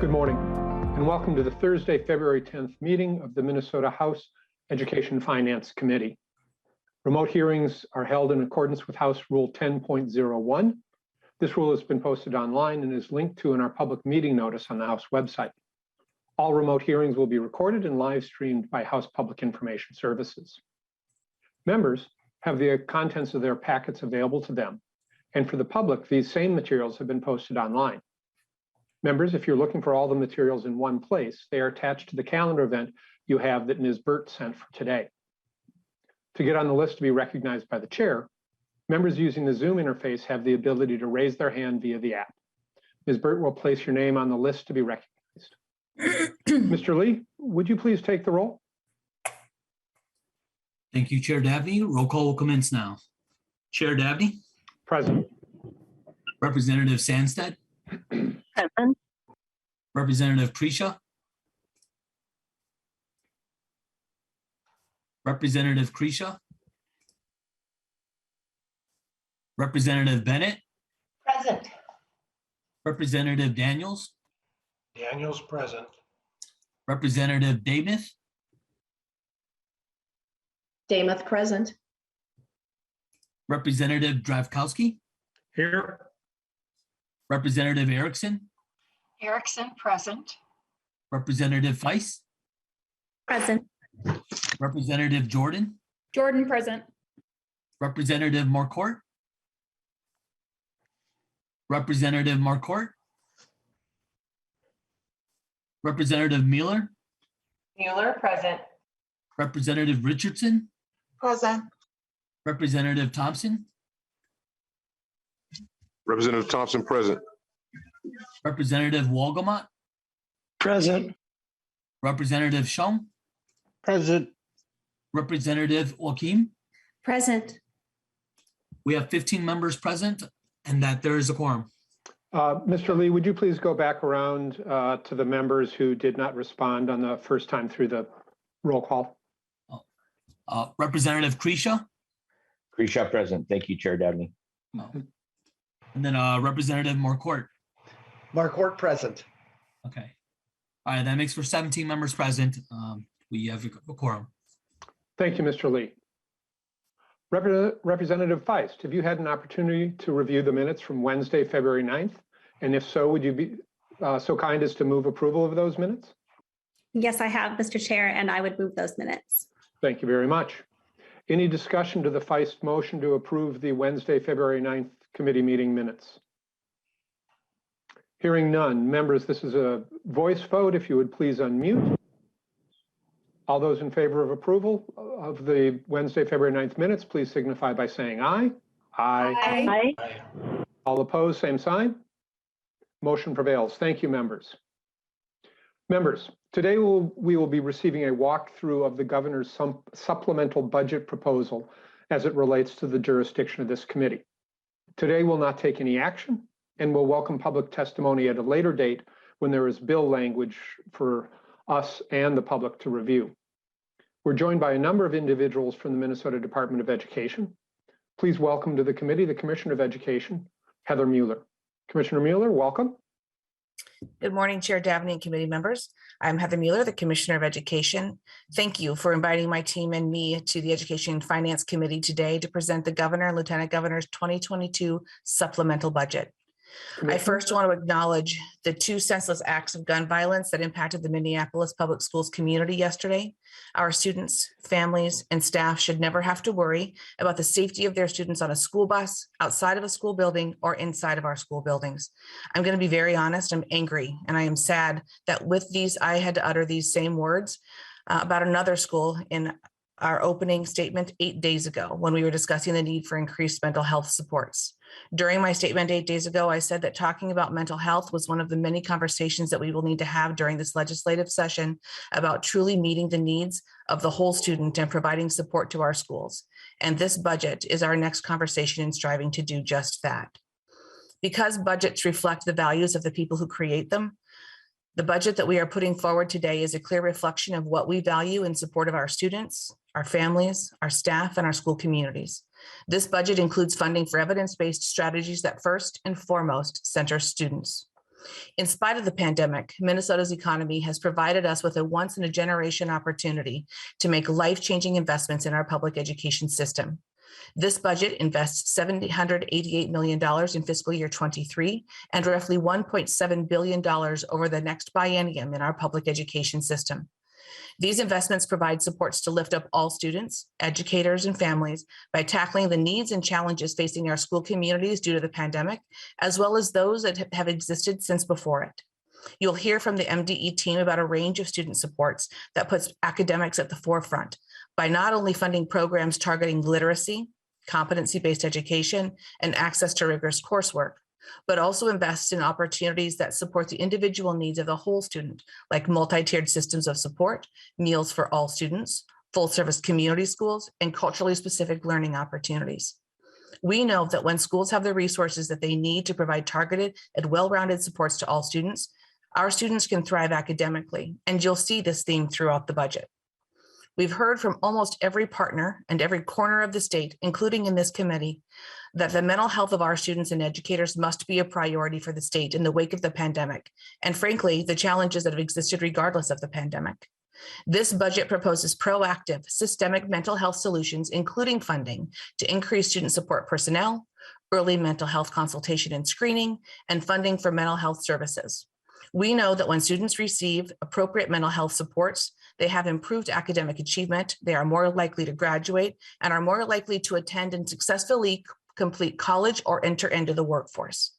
Good morning, and welcome to the Thursday, February 10th meeting of the Minnesota House Education Finance Committee. Remote hearings are held in accordance with House Rule 10.01. This rule has been posted online and is linked to in our public meeting notice on the House website. All remote hearings will be recorded and live streamed by House Public Information Services. Members have the contents of their packets available to them, and for the public, these same materials have been posted online. Members, if you're looking for all the materials in one place, they are attached to the calendar event you have that Ms. Burt sent for today. To get on the list to be recognized by the chair, members using the Zoom interface have the ability to raise their hand via the app. Ms. Burt will place your name on the list to be recognized. Mr. Lee, would you please take the roll? Thank you, Chair Dabney. Roll call will commence now. Chair Dabney. Present. Representative Sandstedt. Present. Representative Krisha. Representative Krisha. Representative Bennett. Present. Representative Daniels. Daniels present. Representative Damath. Damath present. Representative Dravkowski. Here. Representative Erickson. Erickson present. Representative Feiss. Present. Representative Jordan. Jordan present. Representative Marcourt. Representative Marcourt. Representative Mueller. Mueller present. Representative Richardson. Present. Representative Thompson. Representative Thompson present. Representative Wolgamott. Present. Representative Shum. Present. Representative Joachim. Present. We have 15 members present and that there is a quorum. Mr. Lee, would you please go back around to the members who did not respond on the first time through the roll call? Representative Krisha. Krisha present. Thank you, Chair Dabney. And then Representative Marcourt. Marcourt present. Okay. All right, that makes for 17 members present. We have a quorum. Thank you, Mr. Lee. Representative Feist, have you had an opportunity to review the minutes from Wednesday, February 9th? And if so, would you be so kind as to move approval of those minutes? Yes, I have, Mr. Chair, and I would move those minutes. Thank you very much. Any discussion to the Feist motion to approve the Wednesday, February 9th committee meeting minutes? Hearing none. Members, this is a voice vote. If you would please unmute. All those in favor of approval of the Wednesday, February 9th minutes, please signify by saying aye. Aye. Aye. All opposed, same sign. Motion prevails. Thank you, members. Members, today we will be receiving a walkthrough of the governor's supplemental budget proposal as it relates to the jurisdiction of this committee. Today we'll not take any action and we'll welcome public testimony at a later date when there is bill language for us and the public to review. We're joined by a number of individuals from the Minnesota Department of Education. Please welcome to the committee the Commissioner of Education, Heather Mueller. Commissioner Mueller, welcome. Good morning, Chair Dabney and committee members. I'm Heather Mueller, the Commissioner of Education. Thank you for inviting my team and me to the Education and Finance Committee today to present the Governor and Lieutenant Governor's 2022 supplemental budget. I first want to acknowledge the two senseless acts of gun violence that impacted the Minneapolis Public Schools community yesterday. Our students, families, and staff should never have to worry about the safety of their students on a school bus, outside of a school building, or inside of our school buildings. I'm going to be very honest, I'm angry, and I am sad that with these, I had to utter these same words about another school in our opening statement 8 days ago when we were discussing the need for increased mental health supports. During my statement 8 days ago, I said that talking about mental health was one of the many conversations that we will need to have during this legislative session about truly meeting the needs of the whole student and providing support to our schools. And this budget is our next conversation in striving to do just that. Because budgets reflect the values of the people who create them, the budget that we are putting forward today is a clear reflection of what we value in support of our students, our families, our staff, and our school communities. This budget includes funding for evidence-based strategies that first and foremost center students. In spite of the pandemic, Minnesota's economy has provided us with a once-in-a-generation opportunity to make life-changing investments in our public education system. This budget invests $788 million in fiscal year 23 and roughly $1.7 billion over the next biennium in our public education system. These investments provide supports to lift up all students, educators, and families by tackling the needs and challenges facing our school communities due to the pandemic, as well as those that have existed since before it. You'll hear from the MDE team about a range of student supports that puts academics at the forefront by not only funding programs targeting literacy, competency-based education, and access to rigorous coursework, but also invests in opportunities that support the individual needs of the whole student, like multi-tiered systems of support, meals for all students, full-service community schools, and culturally specific learning opportunities. We know that when schools have the resources that they need to provide targeted and well-rounded supports to all students, our students can thrive academically, and you'll see this theme throughout the budget. We've heard from almost every partner and every corner of the state, including in this committee, that the mental health of our students and educators must be a priority for the state in the wake of the pandemic, and frankly, the challenges that have existed regardless of the pandemic. This budget proposes proactive, systemic mental health solutions, including funding to increase student support personnel, early mental health consultation and screening, and funding for mental health services. We know that when students receive appropriate mental health supports, they have improved academic achievement, they are more likely to graduate, and are more likely to attend and successfully complete college or enter into the workforce.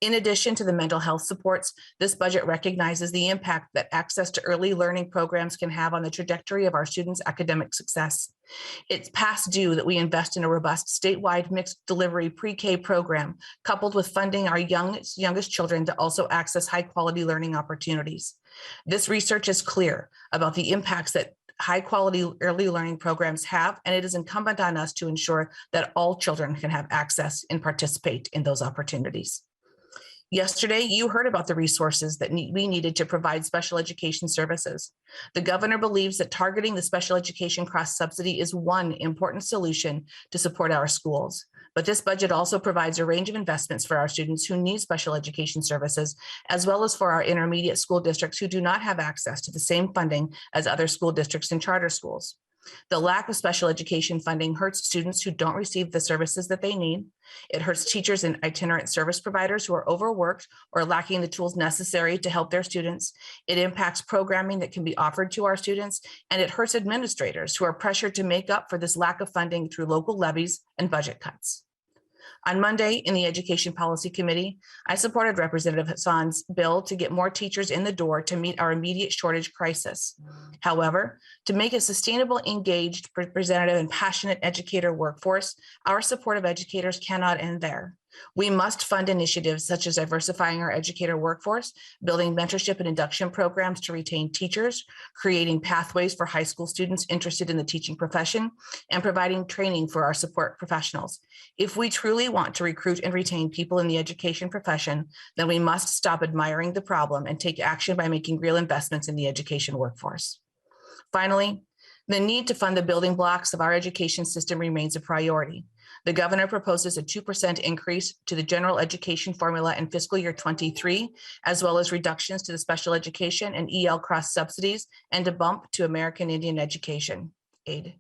In addition to the mental health supports, this budget recognizes the impact that access to early learning programs can have on the trajectory of our students' academic success. It's past due that we invest in a robust statewide mixed delivery pre-K program, coupled with funding our youngest children to also access high-quality learning opportunities. This research is clear about the impacts that high-quality early learning programs have, and it is incumbent on us to ensure that all children can have access and participate in those opportunities. Yesterday, you heard about the resources that we needed to provide special education services. The governor believes that targeting the special education cross subsidy is one important solution to support our schools. But this budget also provides a range of investments for our students who need special education services, as well as for our intermediate school districts who do not have access to the same funding as other school districts and charter schools. The lack of special education funding hurts students who don't receive the services that they need. It hurts teachers and itinerant service providers who are overworked or lacking the tools necessary to help their students. It impacts programming that can be offered to our students, and it hurts administrators who are pressured to make up for this lack of funding through local levies and budget cuts. On Monday, in the Education Policy Committee, I supported Representative Hassan's bill to get more teachers in the door to meet our immediate shortage crisis. However, to make a sustainable, engaged, representative, and passionate educator workforce, our support of educators cannot end there. We must fund initiatives such as diversifying our educator workforce, building mentorship and induction programs to retain teachers, creating pathways for high school students interested in the teaching profession, and providing training for our support professionals. If we truly want to recruit and retain people in the education profession, then we must stop admiring the problem and take action by making real investments in the education workforce. Finally, the need to fund the building blocks of our education system remains a priority. The governor proposes a 2% increase to the general education formula in fiscal year 23, as well as reductions to the special education and EL cross subsidies and a bump to American Indian education aid.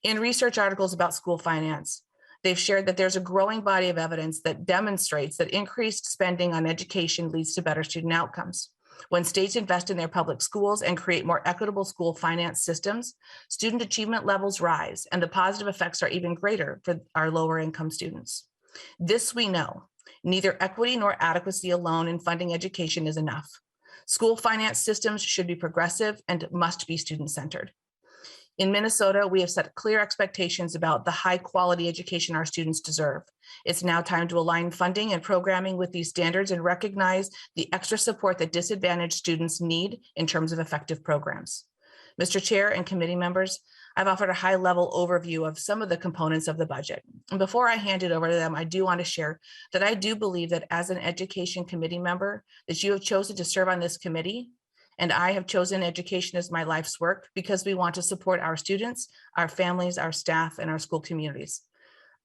In research articles about school finance, they've shared that there's a growing body of evidence that demonstrates that increased spending on education leads to better student outcomes. When states invest in their public schools and create more equitable school finance systems, student achievement levels rise, and the positive effects are even greater for our lower income students. This we know. Neither equity nor adequacy alone in funding education is enough. School finance systems should be progressive and must be student-centered. In Minnesota, we have set clear expectations about the high quality education our students deserve. It's now time to align funding and programming with these standards and recognize the extra support that disadvantaged students need in terms of effective programs. Mr. Chair and committee members, I've offered a high-level overview of some of the components of the budget. And before I hand it over to them, I do want to share that I do believe that as an education committee member, that you have chosen to serve on this committee. And I have chosen education as my life's work because we want to support our students, our families, our staff, and our school communities.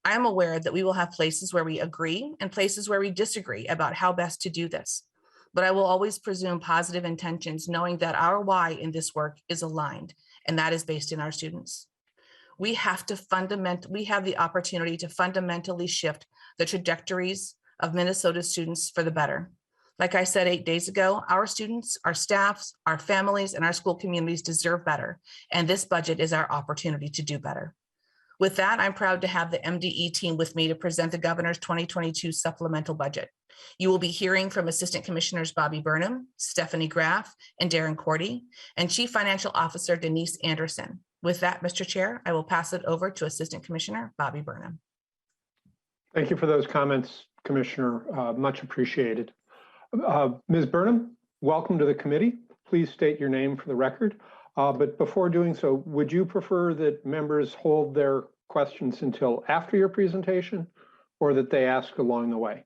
I am aware that we will have places where we agree and places where we disagree about how best to do this. but I will always presume positive intentions, knowing that our why in this work is aligned, and that is based in our students. We have the opportunity to fundamentally shift the trajectories of Minnesota students for the better. Like I said 8 days ago, our students, our staffs, our families, and our school communities deserve better, and this budget is our opportunity to do better. With that, I'm proud to have the MDE team with me to present the governor's 2022 supplemental budget. You will be hearing from Assistant Commissioners Bobby Burnham, Stephanie Graff, and Darren Cordy, and Chief Financial Officer Denise Anderson. With that, Mr. Chair, I will pass it over to Assistant Commissioner Bobby Burnham. Thank you for those comments, Commissioner. Much appreciated. Ms. Burnham, welcome to the committee. Please state your name for the record. But before doing so, would you prefer that members hold their questions until after your presentation or that they ask along the way?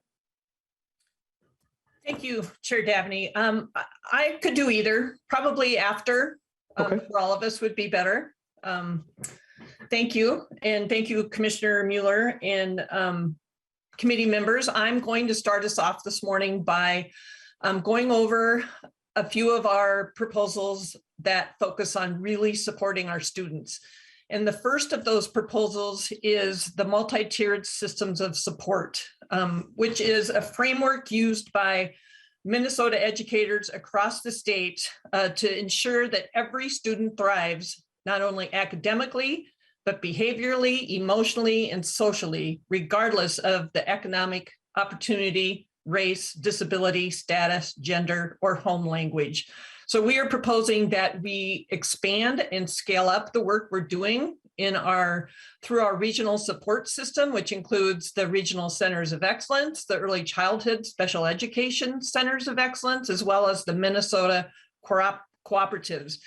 Thank you, Chair Dabney. I could do either, probably after, Okay. for all of us would be better. Thank you. And thank you, Commissioner Mueller and committee members. I'm going to start us off this morning by going over a few of our proposals that focus on really supporting our students. And the first of those proposals is the multi-tiered systems of support, which is a framework used by Minnesota educators across the state to ensure that every student thrives, not only academically, but behaviorally, emotionally, and socially, regardless of the economic opportunity, race, disability, status, gender, or home language. So we are proposing that we expand and scale up the work we're doing through our regional support system, which includes the regional centers of excellence, the early childhood special education centers of excellence, as well as the Minnesota cooperatives.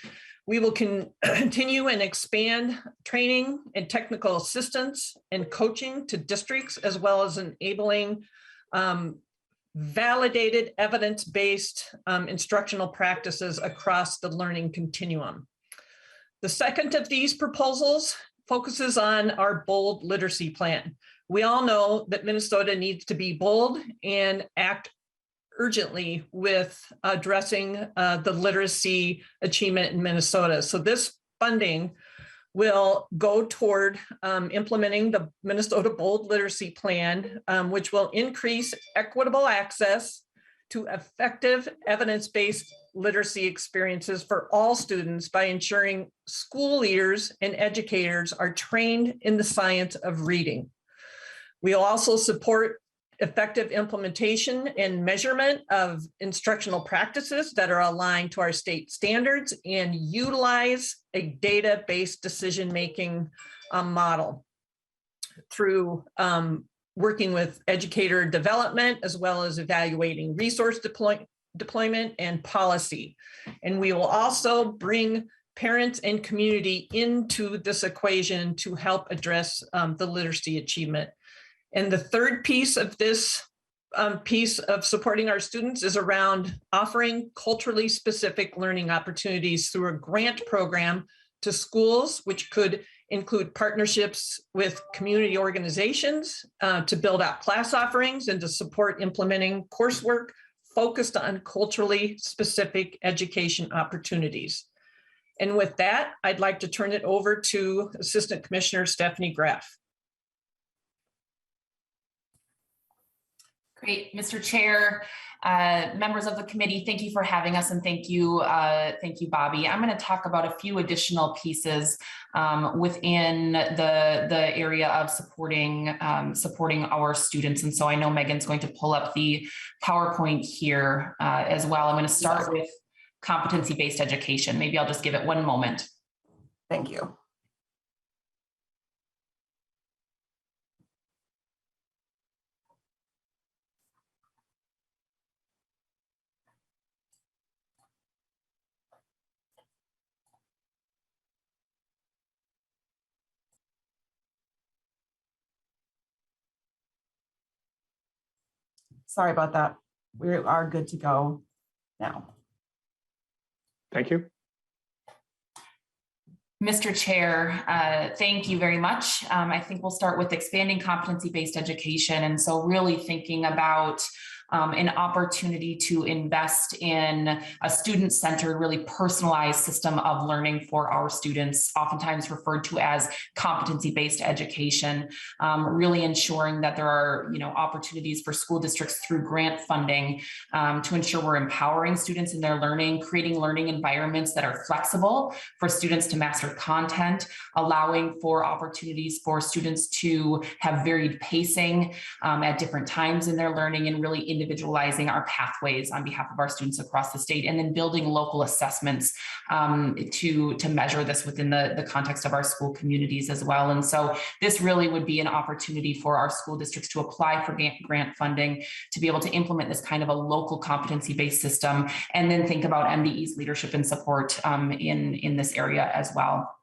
We will continue and expand training and technical assistance and coaching to districts, as well as enabling validated evidence-based instructional practices across the learning continuum. The second of these proposals focuses on our bold literacy plan. We all know that Minnesota needs to be bold and act urgently with addressing the literacy achievement in Minnesota. So this funding will go toward implementing the Minnesota Bold Literacy Plan, which will increase equitable access to effective evidence-based literacy experiences for all students by ensuring school leaders and educators are trained in the science of reading. We'll also support effective implementation and measurement of instructional practices that are aligned to our state standards and utilize a data-based decision-making model through working with educator development, as well as evaluating resource deployment and policy. And we will also bring parents and community into this equation to help address the literacy achievement. And the third piece of this piece of supporting our students is around offering culturally specific learning opportunities through a grant program to schools, which could include partnerships with community organizations to build out class offerings and to support implementing coursework focused on culturally specific education opportunities. And with that, I'd like to turn it over to Assistant Commissioner Stephanie Graff. Great, Mr. Chair, members of the committee, thank you for having us, and thank you, Bobby. I'm going to talk about a few additional pieces within the area of supporting our students. And so I know Megan's going to pull up the PowerPoint here as well. I'm going to start with competency-based education. Maybe I'll just give it one moment. Thank you. Sorry about that. We are good to go now. Thank you. Mr. Chair, thank you very much. I think we'll start with expanding competency-based education. And so really thinking about an opportunity to invest in a student-centered, really personalized system of learning for our students, oftentimes referred to as competency-based education, really ensuring that there are, opportunities for school districts through grant funding to ensure we're empowering students in their learning, creating learning environments that are flexible for students to master content, allowing for opportunities for students to have varied pacing at different times in their learning, and really individualizing our pathways on behalf of our students across the state, and then building local assessments to measure this within the context of our school communities as well. And so this really would be an opportunity for our school districts to apply for grant funding, to be able to implement this kind of a local competency-based system, and then think about MDE's leadership and support in this area as well.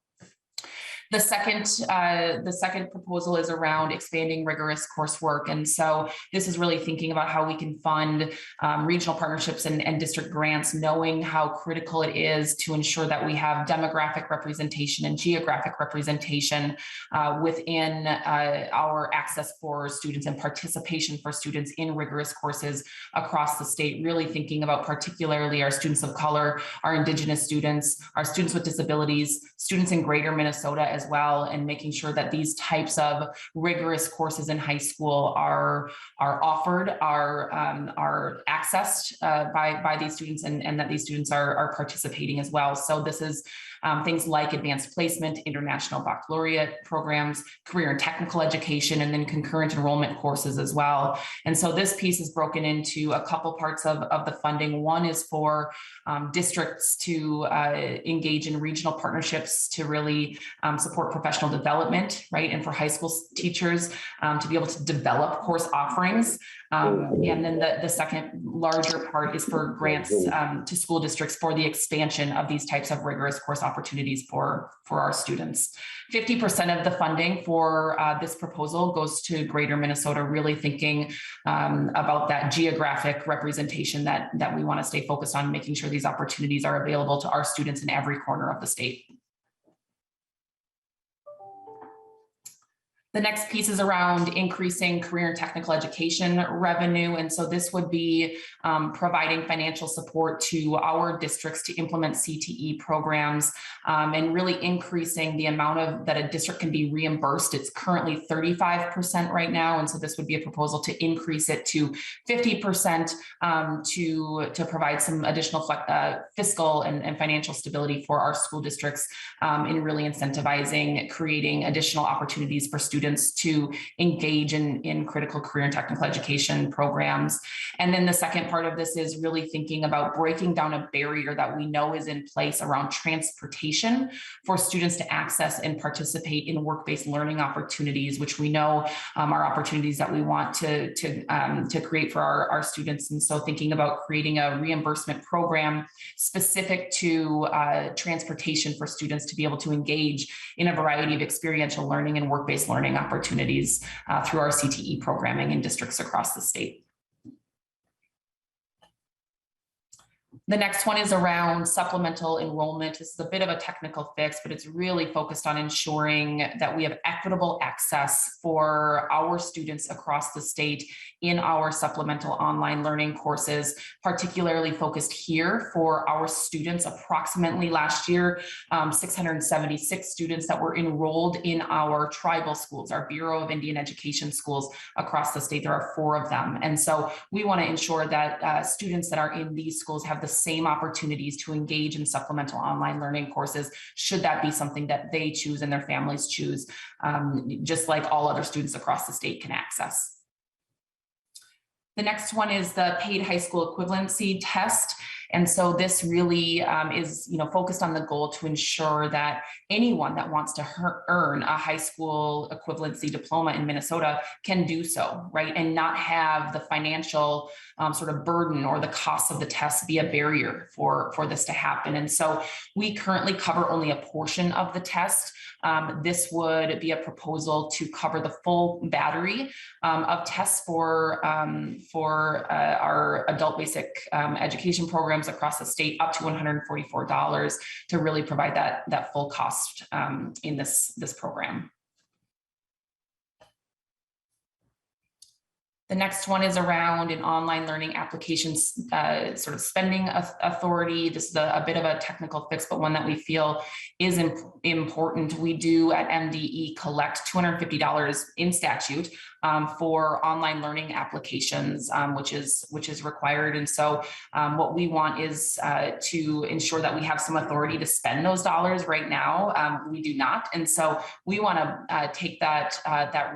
The second proposal is around expanding rigorous coursework. And so this is really thinking about how we can fund regional partnerships and district grants, knowing how critical it is to ensure that we have demographic representation and geographic representation within our access for students and participation for students in rigorous courses across the state, really thinking about particularly our students of color, our Indigenous students, our students with disabilities, students in greater Minnesota as well, and making sure that these types of rigorous courses in high school are offered, are accessed by these students, and that these students are participating as well. So this is things like advanced placement, international baccalaureate programs, career and technical education, and then concurrent enrollment courses as well. And so this piece is broken into a couple parts of the funding. One is for districts to engage in regional partnerships to really support professional development, right? And for high school teachers to be able to develop course offerings. And then the second larger part is for grants to school districts for the expansion of these types of rigorous course opportunities for our students. 50% of the funding for this proposal goes to Greater Minnesota, really thinking about that geographic representation that we want to stay focused on, making sure these opportunities are available to our students in every corner of the state. The next piece is around increasing career and technical education revenue. And so this would be providing financial support to our districts to implement CTE programs and really increasing the amount that a district can be reimbursed. It's currently 35% right now. And so this would be a proposal to increase it to 50% to provide some additional fiscal and financial stability for our school districts in really incentivizing, creating additional opportunities for students to engage in critical career and technical education programs. And then the second part of this is really thinking about breaking down a barrier that we know is in place around transportation for students to access and participate in work-based learning opportunities, which we know are opportunities that we want to create for our students. And so thinking about creating a reimbursement program specific to transportation for students to be able to engage in a variety of experiential learning and work-based learning opportunities through our CTE programming in districts across the state. The next one is around supplemental enrollment. This is a bit of a technical fix, but it's really focused on ensuring that we have equitable access for our students across the state in our supplemental online learning courses, particularly focused here for our students. Approximately last year, 676 students that were enrolled in our tribal schools, our Bureau of Indian Education schools across the state. There are 4 of them. And so we want to ensure that students that are in these schools have the same opportunities to engage in supplemental online learning courses, should that be something that they choose and their families choose, just like all other students across the state can access. The next one is the paid high school equivalency test. And so this really is focused on the goal to ensure that anyone that wants to earn a high school equivalency diploma in Minnesota can do so, right? And not have the financial sort of burden or the cost of the test be a barrier for this to happen. And so we currently cover only a portion of the test. This would be a proposal to cover the full battery of tests for our adult basic education programs across the state, up to $144 to really provide that full cost in this program. The next one is around an online learning applications sort of spending authority. This is a bit of a technical fix, but one that we feel is important. We do at MDE collect $250 in statute for online learning applications, which is required. And so what we want is to ensure that we have some authority to spend those dollars. Right now. We do not. And so we want to take that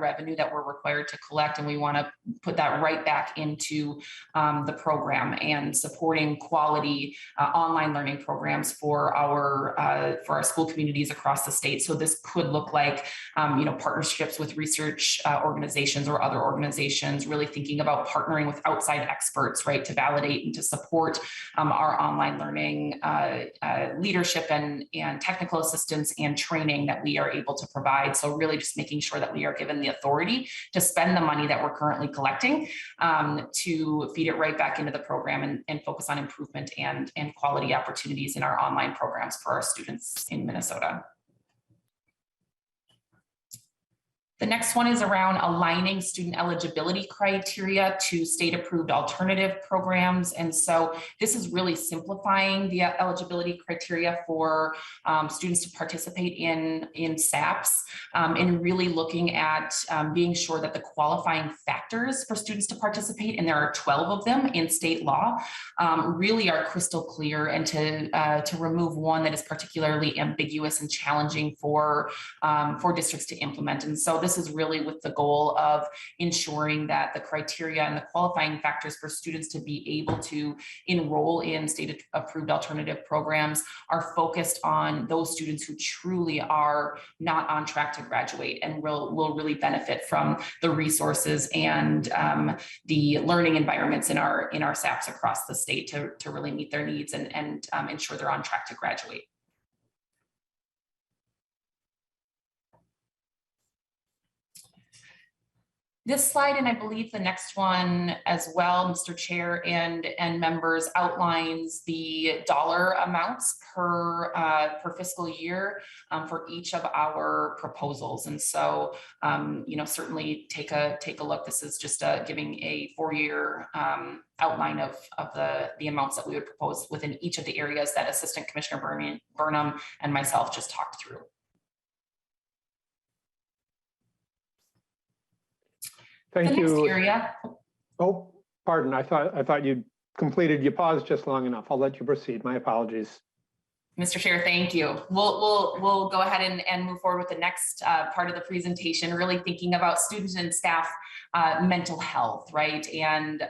revenue that we're required to collect, and we want to put that right back into the program and supporting quality online learning programs for our school communities across the state. So this could look like partnerships with research organizations or other organizations, really thinking about partnering with outside experts, right, to validate and to support our online learning leadership and technical assistance and training that we are able to provide. So really just making sure that we are given the authority to spend the money that we're currently collecting to feed it right back into the program and focus on improvement and quality opportunities in our online programs for our students in Minnesota. The next one is around aligning student eligibility criteria to state-approved alternative programs. And so this is really simplifying the eligibility criteria for students to participate in SAPs and really looking at being sure that the qualifying factors for students to participate, and there are 12 of them in state law, really are crystal clear, and to remove one that is particularly ambiguous and challenging for districts to implement. And so this is really with the goal of ensuring that the criteria and the qualifying factors for students to be able to enroll in state approved alternative programs are focused on those students who truly are not on track to graduate and will really benefit from the resources and the learning environments in our SAPs across the state to really meet their needs and ensure they're on track to graduate. This slide, and I believe the next one as well, Mr. Chair and members, outlines the dollar amounts per fiscal year for each of our proposals. And so, certainly take a look. This is just giving a 4-year outline of the amounts that we would propose within each of the areas that Assistant Commissioner Burnham and myself just talked through. Thank you. Area. Oh, pardon. I thought you completed. You paused just long enough. I'll let you proceed. My apologies. Mr. Chair, thank you. We'll go ahead and move forward with the next part of the presentation, really thinking about students and staff mental health, right? And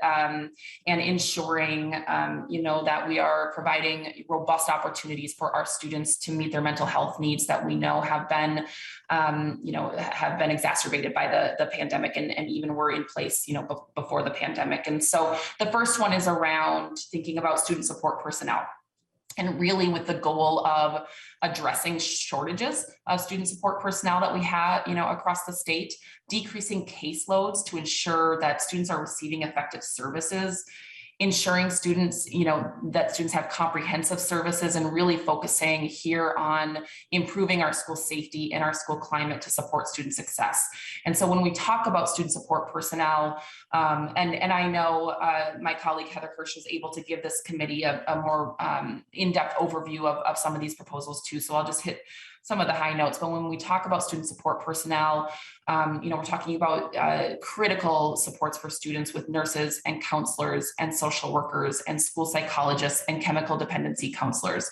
ensuring, that we are providing robust opportunities for our students to meet their mental health needs that we know have been exacerbated by the pandemic and even were in place, before the pandemic. And so the first one is around thinking about student support personnel, and really with the goal of addressing shortages of student support personnel that we have, across the state, decreasing caseloads to ensure that students are receiving effective services, ensuring students, that students have comprehensive services, and really focusing here on improving our school safety and our school climate to support student success. And so when we talk about student support personnel, and I know my colleague Heather Hirsch is able to give this committee a more in-depth overview of some of these proposals too. So I'll just hit some of the high notes. But when we talk about student support personnel, we're talking about critical supports for students with nurses and counselors and social workers and school psychologists and chemical dependency counselors.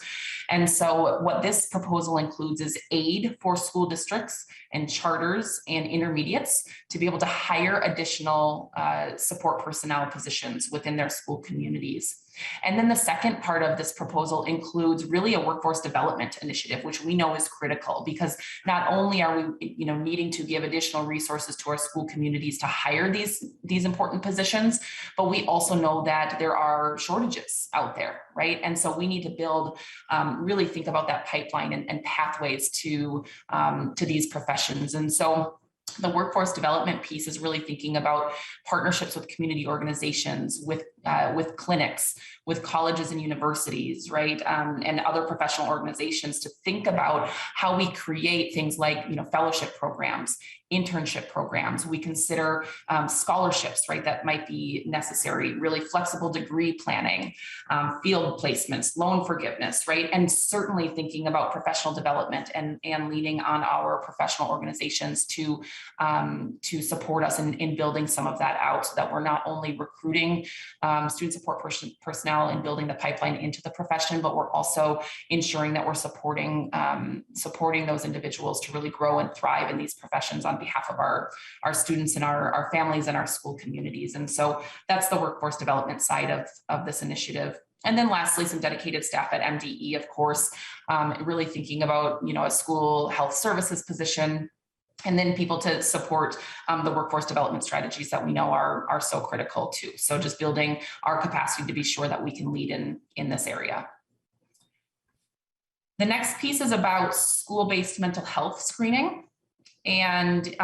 And so what this proposal includes is aid for school districts and charters and intermediates to be able to hire additional support personnel positions within their school communities. And then the second part of this proposal includes really a workforce development initiative, which we know is critical, because not only are we, needing to give additional resources to our school communities to hire these important positions, but we also know that there are shortages out there, right? And so we need to build, really think about that pipeline and pathways to these professions. And so the workforce development piece is really thinking about partnerships with community organizations, with with clinics, with colleges and universities, right, and other professional organizations to think about how we create things like, fellowship programs, internship programs. We consider scholarships, right, that might be necessary, really flexible degree planning, field placements, loan forgiveness, right, and certainly thinking about professional development and leaning on our professional organizations to support us in building some of that out, so that we're not only recruiting student support personnel and building the pipeline into the profession, but we're also ensuring that we're supporting those individuals to really grow and thrive in these professions on behalf of our students and our families and our school communities. And so that's the workforce development side of this initiative. And then lastly, some dedicated staff at MDE, of course, really thinking about, a school health services position, and then people to support the workforce development strategies that we know are so critical too. So just building our capacity to be sure that we can lead in this area. The next piece is about school-based mental health screening and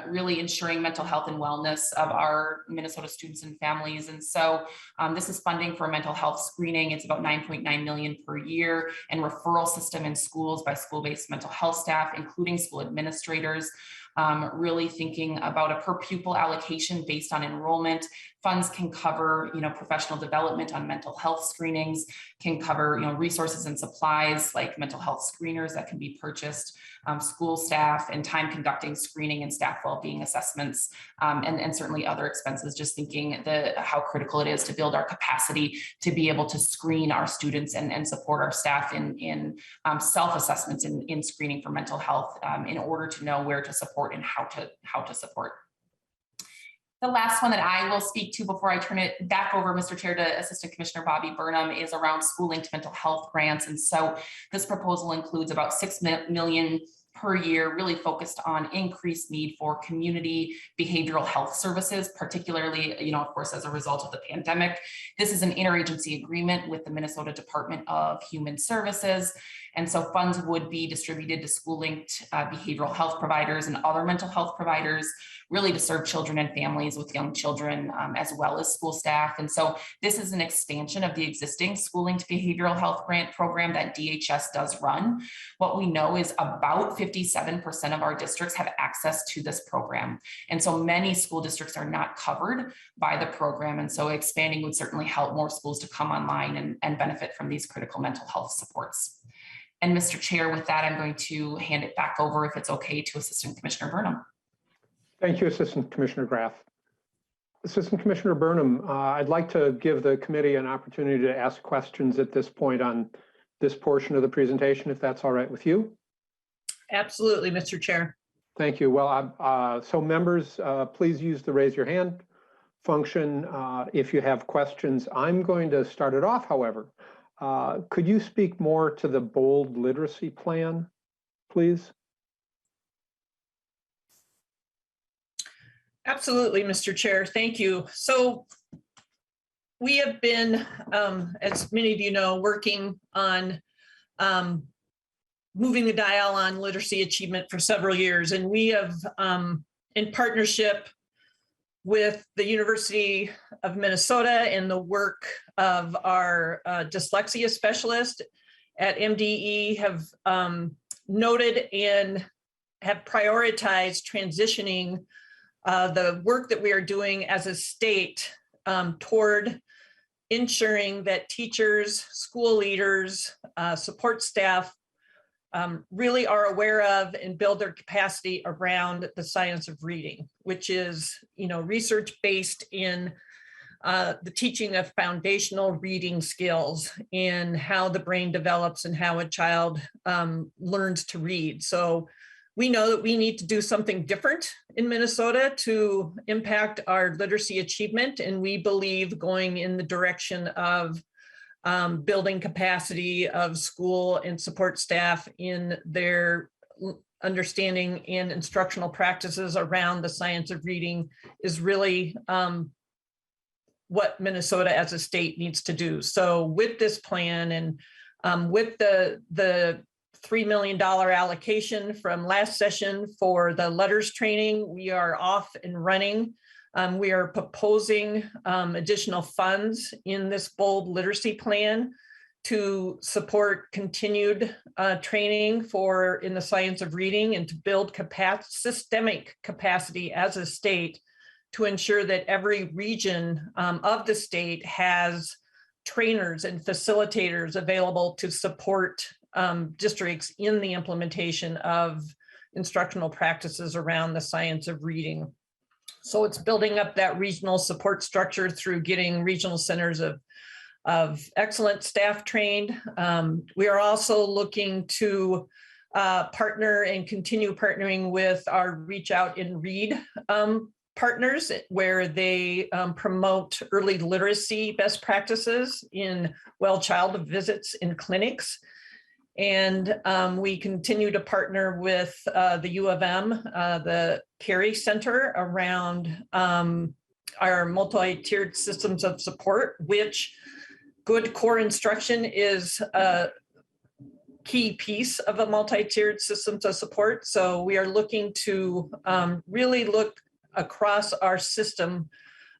really ensuring mental health and wellness of our Minnesota students and families. And so this is funding for mental health screening. It's about $9.9 million per year, and referral system in schools by school-based mental health staff, including school administrators. Really thinking about a per pupil allocation based on enrollment. Funds can cover, professional development on mental health screenings, can cover, resources and supplies like mental health screeners that can be purchased, school staff, and time conducting screening and staff well-being assessments, and certainly other expenses, just thinking how critical it is to build our capacity to be able to screen our students and support our staff in self-assessments in screening for mental health, in order to know where to support and how to support. The last one that I will speak to before I turn it back over, Mr. Chair, to Assistant Commissioner Bobby Burnham, is around school-linked mental health grants. And so this proposal includes about $6 million per year, really focused on increased need for community behavioral health services, particularly, of course, as a result of the pandemic. This is an interagency agreement with the Minnesota Department of Human Services. And so funds would be distributed to school-linked behavioral health providers and other mental health providers, really to serve children and families with young children, as well as school staff. And so this is an expansion of the existing school-linked behavioral health grant program that DHS does run. What we know is about 57% of our districts have access to this program. And so many school districts are not covered by the program. And so expanding would certainly help more schools to come online and benefit from these critical mental health supports. And Mr. Chair, with that, I'm going to hand it back over, if it's okay, to Assistant Commissioner Burnham. Thank you, Assistant Commissioner Graff. Assistant Commissioner Burnham, I'd like to give the committee an opportunity to ask questions at this point on this portion of the presentation, if that's all right with you. Absolutely, Mr. Chair. Thank you. Well, so members, please use the raise your hand function if you have questions. I'm going to start it off, however. Could you speak more to the BOLD literacy plan, please? Absolutely, Mr. Chair. Thank you. So we have been, as many of you know, working on moving the dial on literacy achievement for several years. And we have, in partnership with the University of Minnesota and the work of our dyslexia specialist at MDE, have noted and have prioritized transitioning the work that we are doing as a state toward ensuring that teachers, school leaders, support staff really are aware of and build their capacity around the science of reading, which is, research based in the teaching of foundational reading skills in how the brain develops and how a child learns to read. So we know that we need to do something different in Minnesota to impact our literacy achievement. And we believe going in the direction of building capacity of school and support staff in their understanding and instructional practices around the science of reading is really what Minnesota as a state needs to do. So with this plan and with the $3 million allocation from last session for the letters training, we are off and running We are proposing additional funds in this bold literacy plan to support continued training in the science of reading and to build systemic capacity as a state to ensure that every region of the state has trainers and facilitators available to support districts in the implementation of instructional practices around the science of reading. So it's building up that regional support structure through getting regional centers of excellent staff trained. We are also looking to partner and continue partnering with our Reach Out and Read partners, where they promote early literacy best practices in child visits in clinics. And we continue to partner with the U of M, the Carey Center, around our multi-tiered systems of support, which good core instruction is a key piece of a multi-tiered systems of support. So we are looking to really look across our system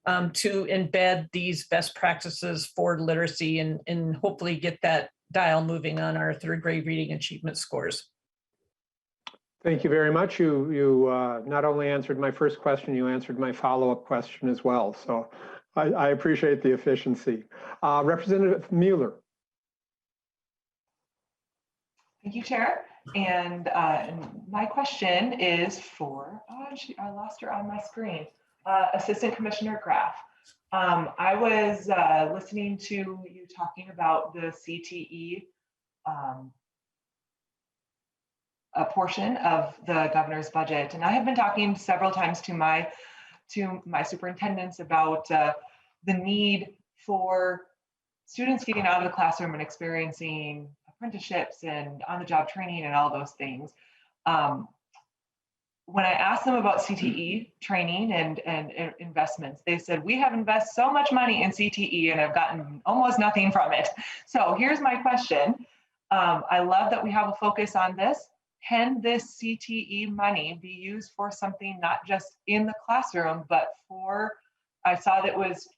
to embed these best practices for literacy and hopefully get that dial moving on our third grade reading achievement scores. Thank you very much. You not only answered my first question, you answered my follow-up question as well. So I appreciate the efficiency. Representative Mueller. Thank you, Chair. And my question is for, I lost her on my screen, Assistant Commissioner Graff. I was listening to you talking about the CTE a portion of the governor's budget, and I have been talking several times to my superintendents about the need for students getting out of the classroom and experiencing apprenticeships and on-the-job training and all those things. When I asked them about CTE training and investments, they said, we have invested so much money in CTE and have gotten almost nothing from it. So here's my question. I love that we have a focus on this. Can this CTE money be used for something not just in the classroom, but for, I saw that was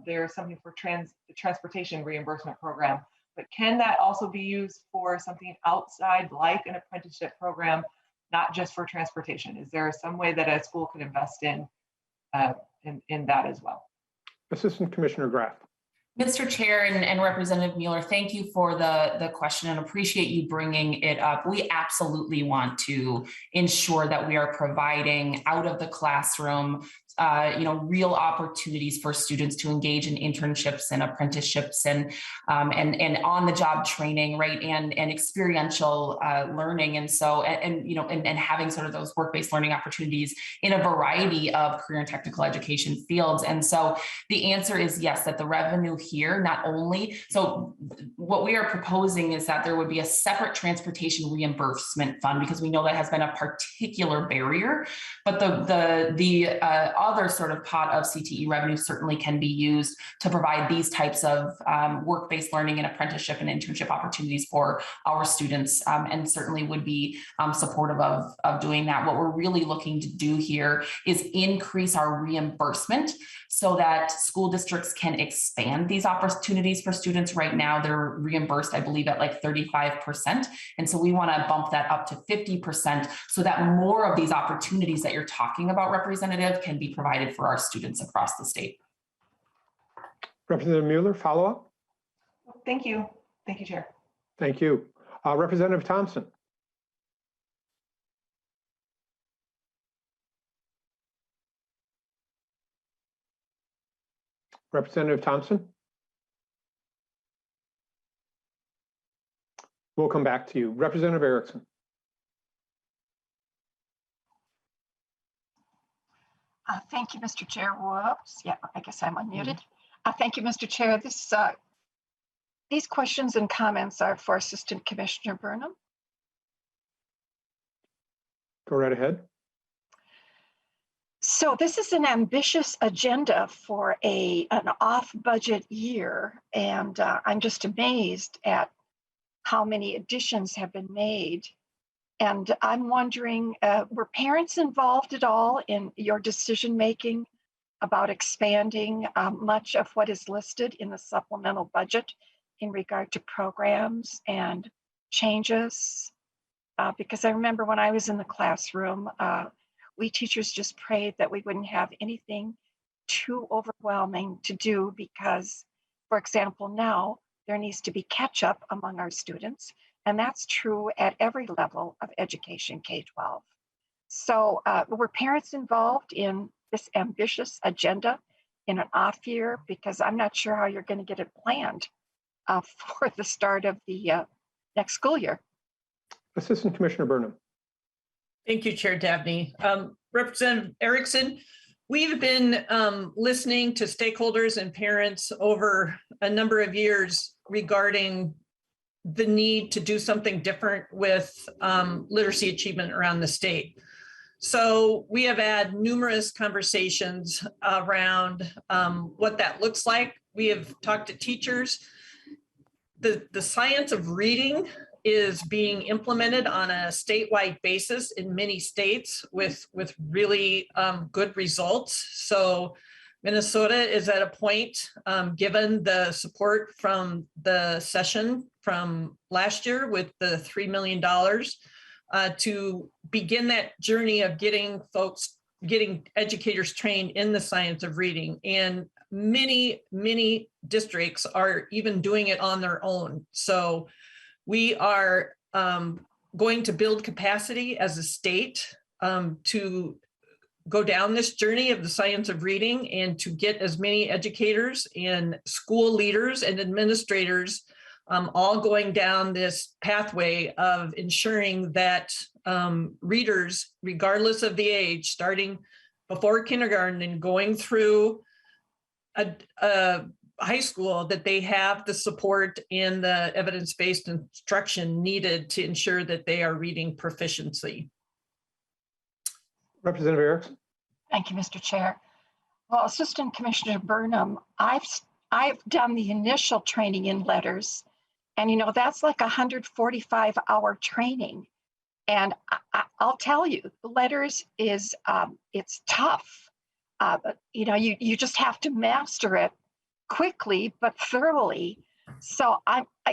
there's something for the transportation reimbursement program, but can that also be used for something outside like an apprenticeship program, not just for transportation? Is there some way that a school could invest in that as well? Assistant Commissioner Graff. Mr. Chair and Representative Mueller, thank you for the question and appreciate you bringing it up. We absolutely want to ensure that we are providing out of the classroom real opportunities for students to engage in internships and apprenticeships and on-the-job training, right, and experiential learning, and so and having sort of those work-based learning opportunities in a variety of career and technical education fields. And so the answer is yes, that the revenue here not only, so what we are proposing is that there would be a separate transportation reimbursement fund, because we know that has been a particular barrier, but the other sort of pot of CTE revenue certainly can be used to provide these types of work-based learning and apprenticeship and internship opportunities for our students, and certainly would be supportive of doing that. What we're really looking to do here is increase our reimbursement so that school districts can expand these opportunities for students. Right now, they're reimbursed, I believe, at like 35%. And so we want to bump that up to 50% so that more of these opportunities that you're talking about, Representative, can be provided for our students across the state. Representative Mueller, follow up? Thank you. Thank you, Chair. Thank you. Representative Thompson. Representative Thompson? We'll come back to you. Representative Erickson. Thank you, Mr. Chair. Whoops. Yeah, I guess I'm unmuted. Thank you, Mr. Chair. These questions and comments are for Assistant Commissioner Burnham. Go right ahead. So this is an ambitious agenda for an off-budget year, and I'm just amazed at how many additions have been made. And I'm wondering, were parents involved at all in your decision-making about expanding much of what is listed in the supplemental budget in regard to programs and changes. Because I remember when I was in the classroom, we teachers just prayed that we wouldn't have anything too overwhelming to do because, for example, now there needs to be catch up among our students. And that's true at every level of education, K-12. So were parents involved in this ambitious agenda in an off year? Because I'm not sure how you're going to get it planned for the start of the next school year. Assistant Commissioner Burnham. Thank you, Chair Dabney. Representative Erickson, we've been listening to stakeholders and parents over a number of years regarding the need to do something different with literacy achievement around the state. So we have had numerous conversations around what that looks like. We have talked to teachers. The science of reading is being implemented on a statewide basis in many states with really good results. So Minnesota is at a point, given the support from the session from last year with the $3 million to begin that journey of getting educators trained in the science of reading. And many districts are even doing it on their own. So we are going to build capacity as a state to go down this journey of the science of reading and to get as many educators and school leaders and administrators all going down this pathway of ensuring that readers, regardless of the age, starting before kindergarten and going through a high school, that they have the support and the evidence-based instruction needed to ensure that they are reading proficiency. Representative Erickson. Thank you, Mr. Chair. Well, Assistant Commissioner Burnham, I've done the initial training in letters, and you know that's like 145-hour training. And I'll tell you, letters is it's tough. You know, you just have to master it quickly but thoroughly. So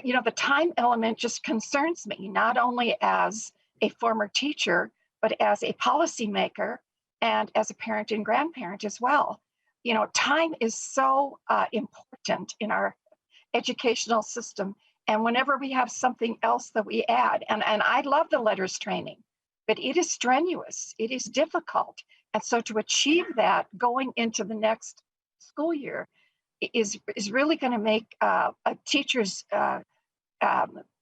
you know, the time element just concerns me, not only as a former teacher, but as a policymaker and as a parent and grandparent as well. You know, time is so important in our educational system. And whenever we have something else that we add, and I love the letters training, but it is strenuous, it is difficult. And so to achieve that going into the next school year is really going to make teachers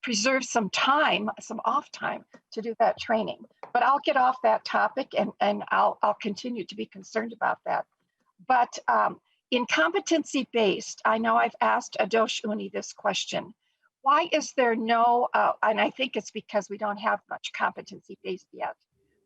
preserve some time, some off time to do that training. But I'll get off that topic and I'll continue to be concerned about that. But in competency-based, I know I've asked Adosh Uni this question. Why is there no, and I think it's because we don't have much competency-based yet,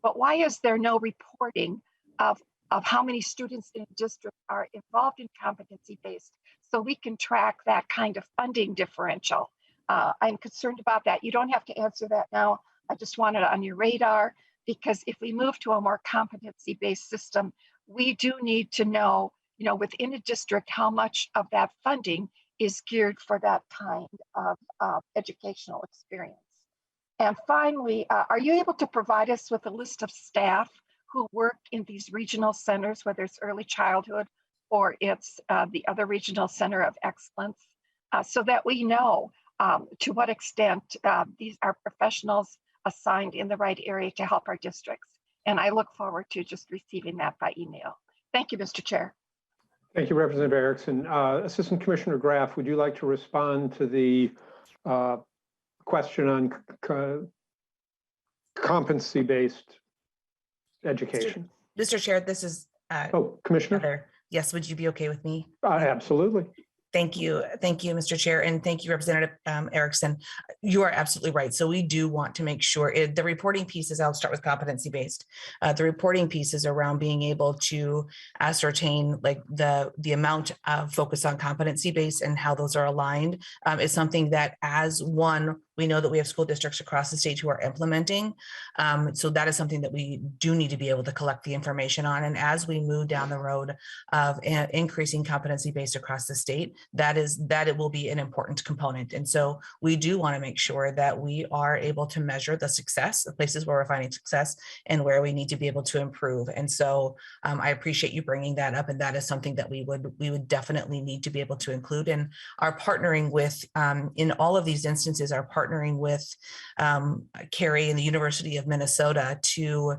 but why is there no reporting of how many students in a district are involved in competency-based so we can track that kind of funding differential? I'm concerned about that. You don't have to answer that now. I just want it on your radar, because if we move to a more competency-based system, we do need to know, you know, within a district, how much of that funding is geared for that kind of educational experience. And finally, are you able to provide us with a list of staff who work in these regional centers, whether it's early childhood or it's the other regional center of excellence, so that we know to what extent these are professionals assigned in the right area to help our districts? And I look forward to just receiving that by email. Thank you, Mr. Chair. Thank you, Representative Erickson. Assistant Commissioner Graff, would you like to respond to the question on competency-based education? Mr. Chair, this is Commissioner. Heather. Yes, would you be okay with me? Absolutely. Thank you, Mr. Chair, and thank you, Representative Erickson. You are absolutely right. So we do want to make sure the reporting pieces. I'll start with competency-based. The reporting pieces around being able to ascertain like the amount of focus on competency-based and how those are aligned is something that, as one We know that we have school districts across the state who are implementing. So that is something that we do need to be able to collect the information on. And as we move down the road of increasing competency based across the state, that it will be an important component. And so we do want to make sure that we are able to measure the success, the places where we're finding success and where we need to be able to improve. And so I appreciate you bringing that up. And that is something that we would definitely need to be able to include, and are partnering with, in all of these instances, are partnering with Carrie and the University of Minnesota to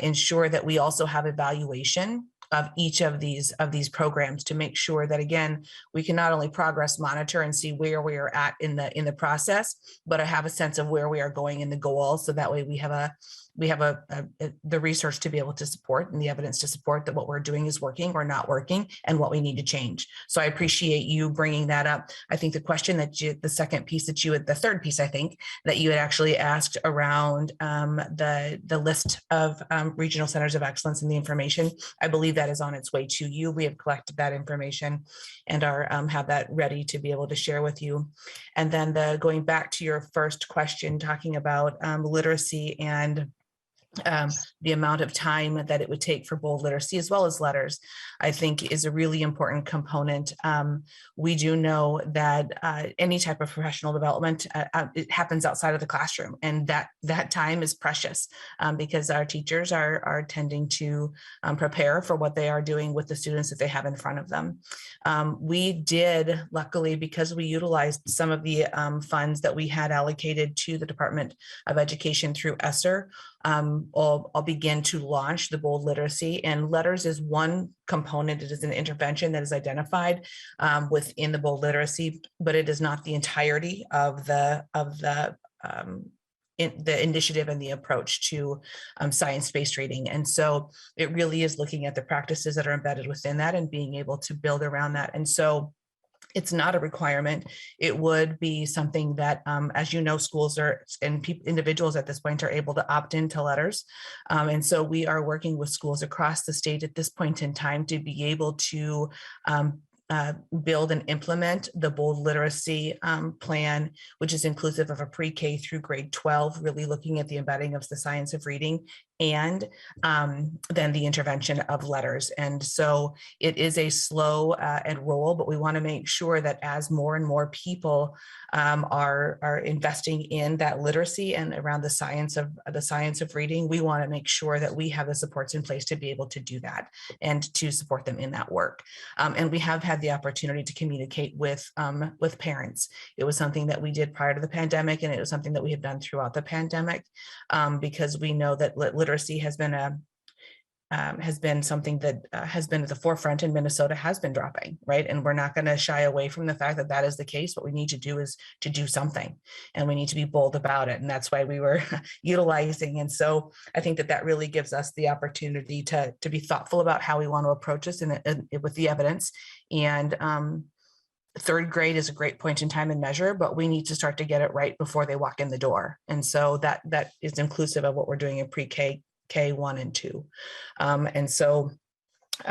ensure that we also have evaluation of each of these programs, to make sure that, again, we can not only progress monitor and see where we are at in the process, but I have a sense of where we are going in the goal. So that way we have the research to be able to support and the evidence to support that what we're doing is working or not working and what we need to change. So I appreciate you bringing that up. I think the question that the third piece, I think, that you had actually asked around the list of regional centers of excellence and the information, I believe that is on its way to you. We have collected that information and are have that ready to be able to share with you. And then going back to your first question, talking about literacy and the amount of time that it would take for bold literacy as well as letters, I think is a really important component. We do know that any type of professional development, it happens outside of the classroom, and that time is precious because our teachers are tending to prepare for what they are doing with the students that they have in front of them. We did, luckily, because we utilized some of the funds that we had allocated to the Department of Education through ESSER, I'll begin to launch the bold literacy, and letters is one component. It is an intervention that is identified within the bold literacy, but it is not the entirety of the initiative and the approach to science-based reading. And so it really is looking at the practices that are embedded within that and being able to build around that. And so it's not a requirement. It would be something that, as you know, schools and individuals at this point are able to opt into letters. And so we are working with schools across the state at this point in time to be able to build and implement the bold literacy plan, which is inclusive of a pre-K through grade 12, really looking at the embedding of the science of reading and then the intervention of letters. And so it is a slow enroll, but we want to make sure that as more and more people are investing in that literacy and around the science of reading, we want to make sure that we have the supports in place to be able to do that and to support them in that work. And we have had the opportunity to communicate with parents. It was something that we did prior to the pandemic, and it was something that we have done throughout the pandemic because we know that literacy has been something that has been at the forefront, and Minnesota has been dropping, right? And we're not going to shy away from the fact that that is the case. What we need to do is to do something, and we need to be bold about it. And that's why we were utilizing. And so I think that really gives us the opportunity to be thoughtful about how we want to approach this and with the evidence. And third grade is a great point in time and measure, but we need to start to get it right before they walk in the door. And so that is inclusive of what we're doing in pre-K, K1 and 2. And so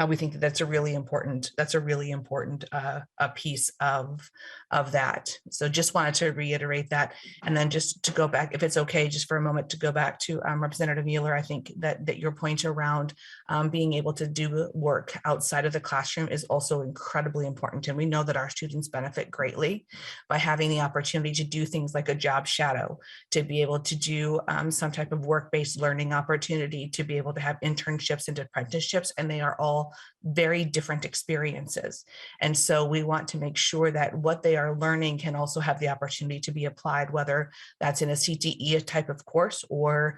we think that that's a really important piece of that. So just wanted to reiterate that. And then just to go back, if it's okay, just for a moment to go back to Representative Mueller, I think that your point around being able to do work outside of the classroom is also incredibly important. And we know that our students benefit greatly by having the opportunity to do things like a job shadow, to be able to do some type of work-based learning opportunity, to be able to have internships and apprenticeships, and they are all very different experiences. And so we want to make sure that what they are learning can also have the opportunity to be applied, whether that's in a CTE type of course or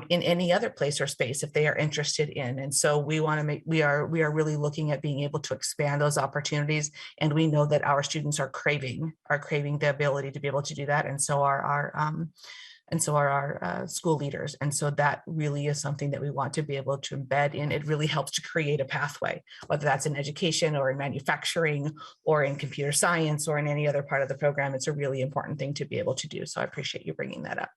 in any other place or space if they are interested in. And so we are really looking at being able to expand those opportunities. And we know that our students are craving the ability to be able to do that. And so are our school leaders. And so that really is something that we want to be able to embed in. It really helps to create a pathway, whether that's in education or in manufacturing or in computer science or in any other part of the program. It's a really important thing to be able to do. So I appreciate you bringing that up.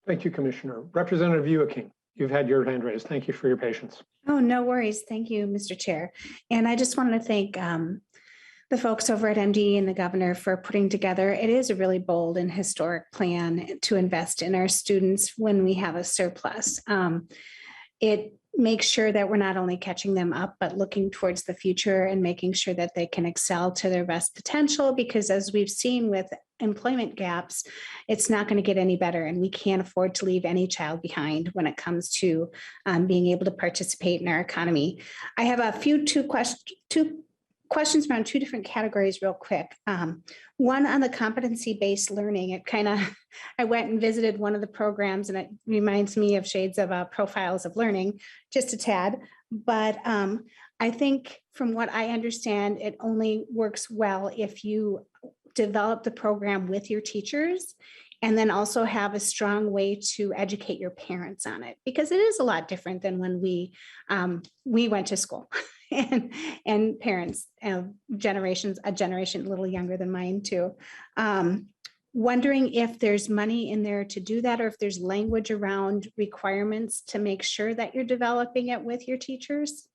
Thank you, Commissioner. Representative Joachim, you've had your hand raised. Thank you for your patience. Oh, no worries. Thank you, Mr. Chair. And I just wanted to thank the folks over at MD and the governor for putting together. It is a really bold and historic plan to invest in our students when we have a surplus. It makes sure that we're not only catching them up, but looking towards the future and making sure that they can excel to their best potential, because as we've seen with employment gaps, it's not going to get any better, and we can't afford to leave any child behind when it comes to being able to participate in our economy. I have two questions around two different categories real quick. One on the competency-based learning. I went and visited one of the programs, and it reminds me of shades of profiles of learning, just a tad. But I think from what I understand, it only works well if you develop the program with your teachers and then also have a strong way to educate your parents on it, because it is a lot different than when we went to school. And parents, a generation a little younger than mine too. Wondering if there's money in there to do that, or if there's language around requirements to make sure that you're developing it with your teachers.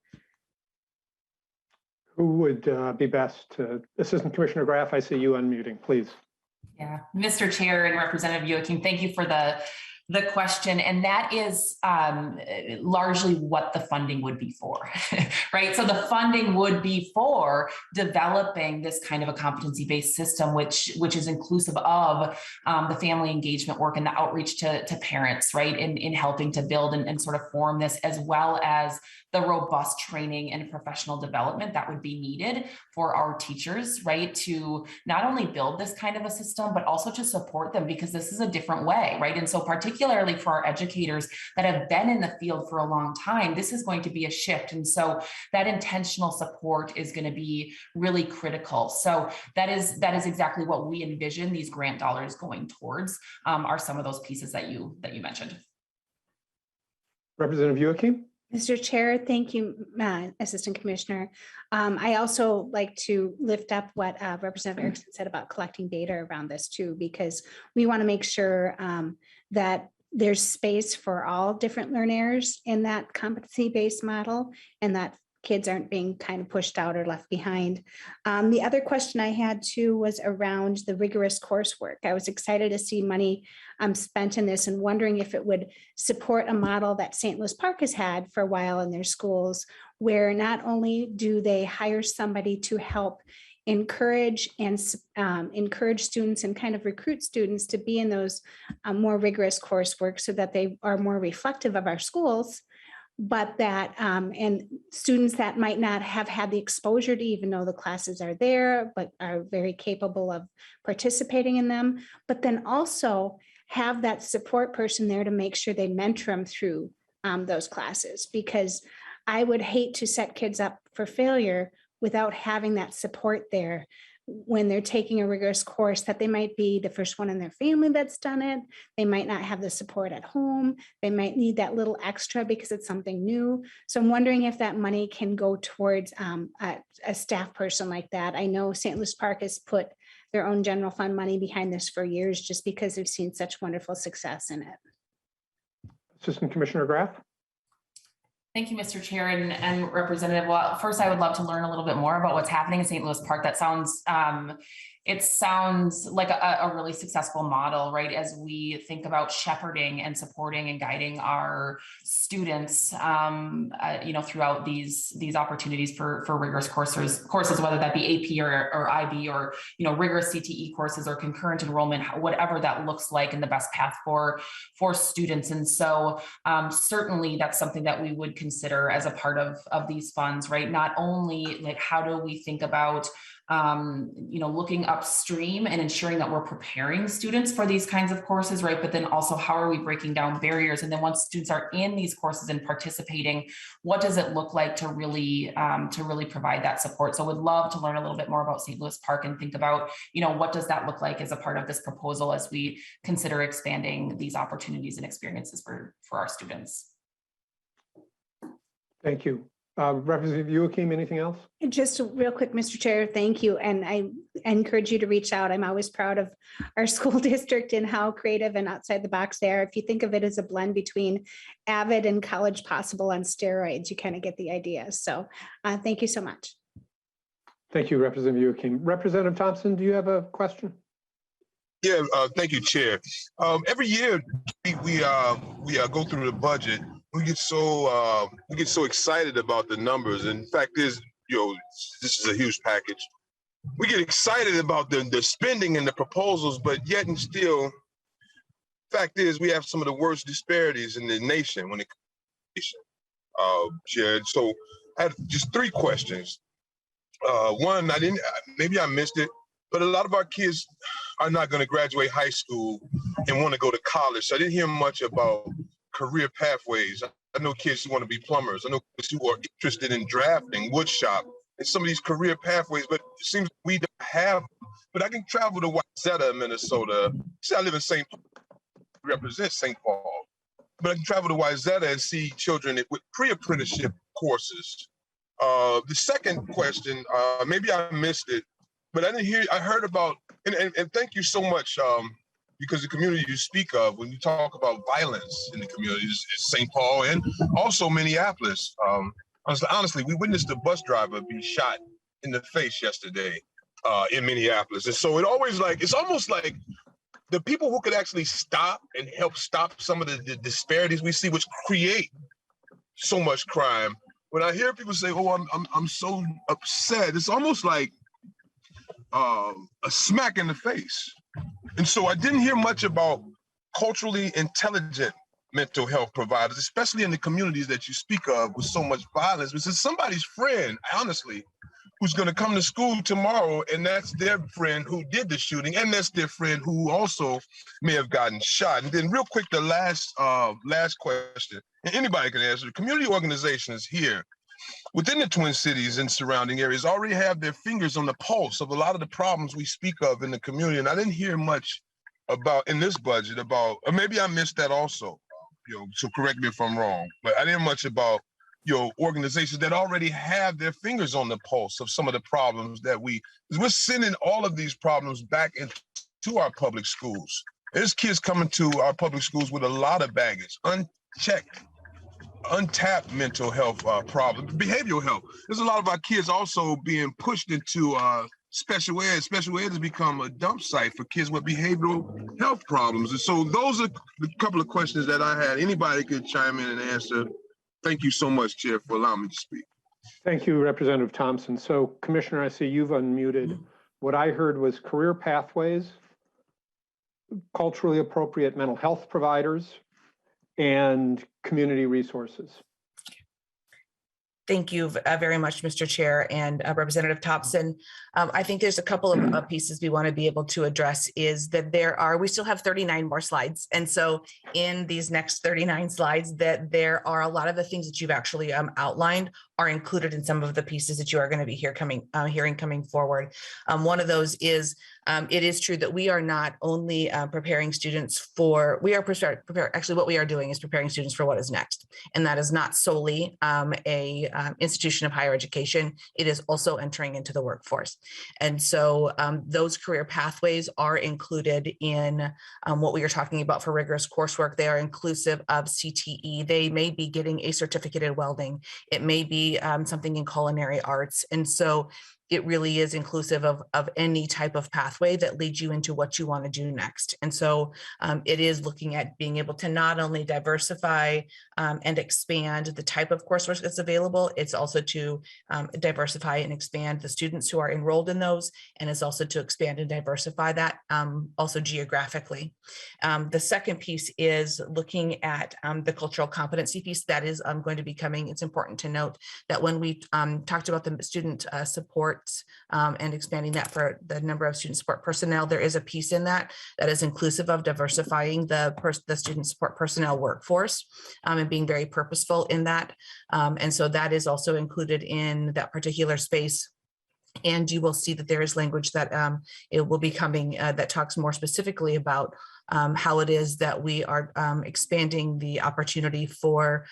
Who would be best? Assistant Commissioner Graff, I see you unmuting, please. Yeah, Mr. Chair and Representative Joachim, thank you for the question. And that is largely what the funding would be for, right? So the funding would be for developing this kind of a competency-based system, which is inclusive of the family engagement work and the outreach to parents, right? In helping to build and sort of form this, as well as the robust training and professional development that would be needed for our teachers, right? To not only build this kind of a system, but also to support them, because this is a different way, right? And so particularly for our educators that have been in the field for a long time, this is going to be a shift. And so that intentional support is going to be really critical. So that is exactly what we envision these grant dollars going towards, are some of those pieces that you mentioned. Representative Joachim. Mr. Chair, thank you, Assistant Commissioner. I also like to lift up what Representative Erickson said about collecting data around this too, because we want to make sure that there's space for all different learners in that competency-based model, and that kids aren't being kind of pushed out or left behind. The other question I had too was around the rigorous coursework. I was excited to see money spent in this, and wondering if it would support a model that St. Louis Park has had for a while in their schools, where not only do they hire somebody to help encourage students and kind of recruit students to be in those more rigorous coursework so that they are more reflective of our schools, but that and students that might not have had the exposure to even know the classes are there, but are very capable of participating in them, but then also have that support person there to make sure they mentor them through those classes, because I would hate to set kids up for failure without having that support there when they're taking a rigorous course, that they might be the first one in their family that's done it. They might not have the support at home. They might need that little extra because it's something new. So I'm wondering if that money can go towards a staff person like that. I know St. Louis Park has put their own general fund money behind this for years, just because they've seen such wonderful success in it. Assistant Commissioner Graff. Thank you, Mr. Chair and Representative. Well, first, I would love to learn a little bit more about what's happening in St. Louis Park. That sounds, it sounds like a really successful model, right? As we think about shepherding and supporting and guiding our students, throughout these opportunities for rigorous courses, whether that be AP or IB or, rigorous CTE courses or concurrent enrollment, whatever that looks like, and the best path for students. And so certainly that's something that we would consider as a part of these funds, right? Not only like, how do we think about looking upstream and ensuring that we're preparing students for these kinds of courses, right? But then also, how are we breaking down barriers? And then once students are in these courses and participating, what does it look like to really provide that support? So would love to learn a little bit more about St. Louis Park and think about, what does that look like as a part of this proposal as we consider expanding these opportunities and experiences for our students. Thank you. Representative Joachim, anything else? Just real quick, Mr. Chair, thank you. And I encourage you to reach out. I'm always proud of our school district and how creative and outside the box they are. If you think of it as a blend between Avid and College Possible on steroids, you kind of get the idea. So thank you so much. Thank you, Representative Joachim. Representative Thompson, do you have a question? Yeah, thank you, Chair. Every year we go through the budget. We get so excited about the numbers. And the fact is, this is a huge package. We get excited about the spending and the proposals, but yet and still, fact is, we have some of the worst disparities in the nation when it comes to Chair. So I have just 3 questions. One, maybe I missed it, but a lot of our kids are not going to graduate high school and want to go to college. So I didn't hear much about career pathways. I know kids who want to be plumbers. I know kids who are interested in drafting, wood shop, and some of these career pathways, but it seems we don't have them. But I can travel to Wayzata, Minnesota. See, I live in St. Paul, represent St. Paul. But I can travel to Wayzata and see children with pre-apprenticeship courses. The second question, maybe I missed it, but I heard about, and thank you so much, because the community you speak of, when you talk about violence in the communities, is St. Paul and also Minneapolis. Honestly, we witnessed a bus driver be shot in the face yesterday in Minneapolis. And so it's almost like the people who could actually stop and help stop some of the disparities we see, which create so much crime. When I hear people say, "Oh, I'm so upset," it's almost like a smack in the face. And so I didn't hear much about culturally intelligent mental health providers, especially in the communities that you speak of with so much violence. This is somebody's friend, honestly, who's going to come to school tomorrow, and that's their friend who did the shooting, and that's their friend who also may have gotten shot. And then real quick, the last question, and anybody can answer. Community organizations here within the Twin Cities and surrounding areas already have their fingers on the pulse of a lot of the problems we speak of in the community. And I didn't hear much about in this budget about, or maybe I missed that also, so correct me if I'm wrong, but I didn't much about organizations that already have their fingers on the pulse of some of the problems that we're sending all of these problems back into our public schools. There's kids coming to our public schools with a lot of baggage, unchecked, untapped mental health problems, behavioral health. There's a lot of our kids also being pushed into special ed. Special ed has become a dump site for kids with behavioral health problems. And so those are a couple of questions that I had. Anybody could chime in and answer. Thank you so much, Chair, for allowing me to speak. Thank you, Representative Thompson. So, Commissioner, I see you've unmuted. What I heard was career pathways, culturally appropriate mental health providers, and community resources. Thank you very much, Mr. Chair and Representative Thompson. I think there's a couple of pieces we want to be able to address is that we still have 39 more slides. And so in these next 39 slides, that there are a lot of the things that you've actually outlined are included in some of the pieces that you are going to be hearing coming forward. One of those is it is true that we are not only preparing students actually what we are doing is preparing students for what is next. And that is not solely a institution of higher education. It is also entering into the workforce. And so those career pathways are included in what we are talking about for rigorous coursework. They are inclusive of CTE. They may be getting a certificate in welding. It may be something in culinary arts. And so it really is inclusive of any type of pathway that leads you into what you want to do next. And so it is looking at being able to not only diversify and expand the type of coursework that's available, it's also to diversify and expand the students who are enrolled in those, and it's also to expand and diversify that also geographically. The second piece is looking at the cultural competency piece that is going to be coming. It's important to note that when we talked about the student support and expanding that for the number of student support personnel, there is a piece in that is inclusive of diversifying the student support personnel workforce and being very purposeful in that. And so that is also included in that particular space. And you will see that there is language that it will be coming that talks more specifically about how it is that we are expanding the opportunity for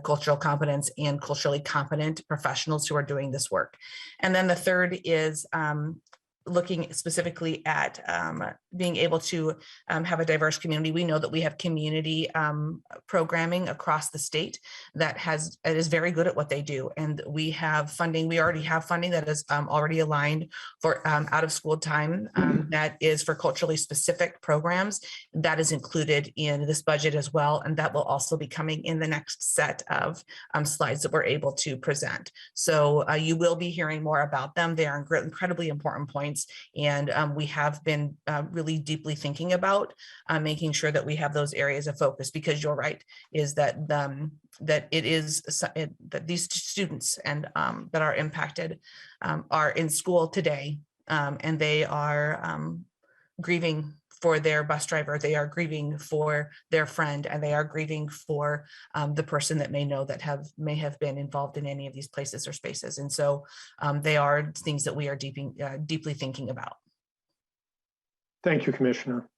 cultural competence and culturally competent professionals who are doing this work. And then the third is looking specifically at being able to have a diverse community. We know that we have community programming across the state that is very good at what they do. And we have funding, we already have funding that is already aligned for out of school time that is for culturally specific programs. That is included in this budget as well. And that will also be coming in the next set of slides that we're able to present. So you will be hearing more about them. They are incredibly important points. And we have been really deeply thinking about making sure that we have those areas of focus, because you're right, is that that these students and that are impacted are in school today, and they are grieving for their bus driver, they are grieving for their friend, and they are grieving for the person that may have been involved in any of these places or spaces. And so they are things that we are deeply thinking about. Thank you, Commissioner.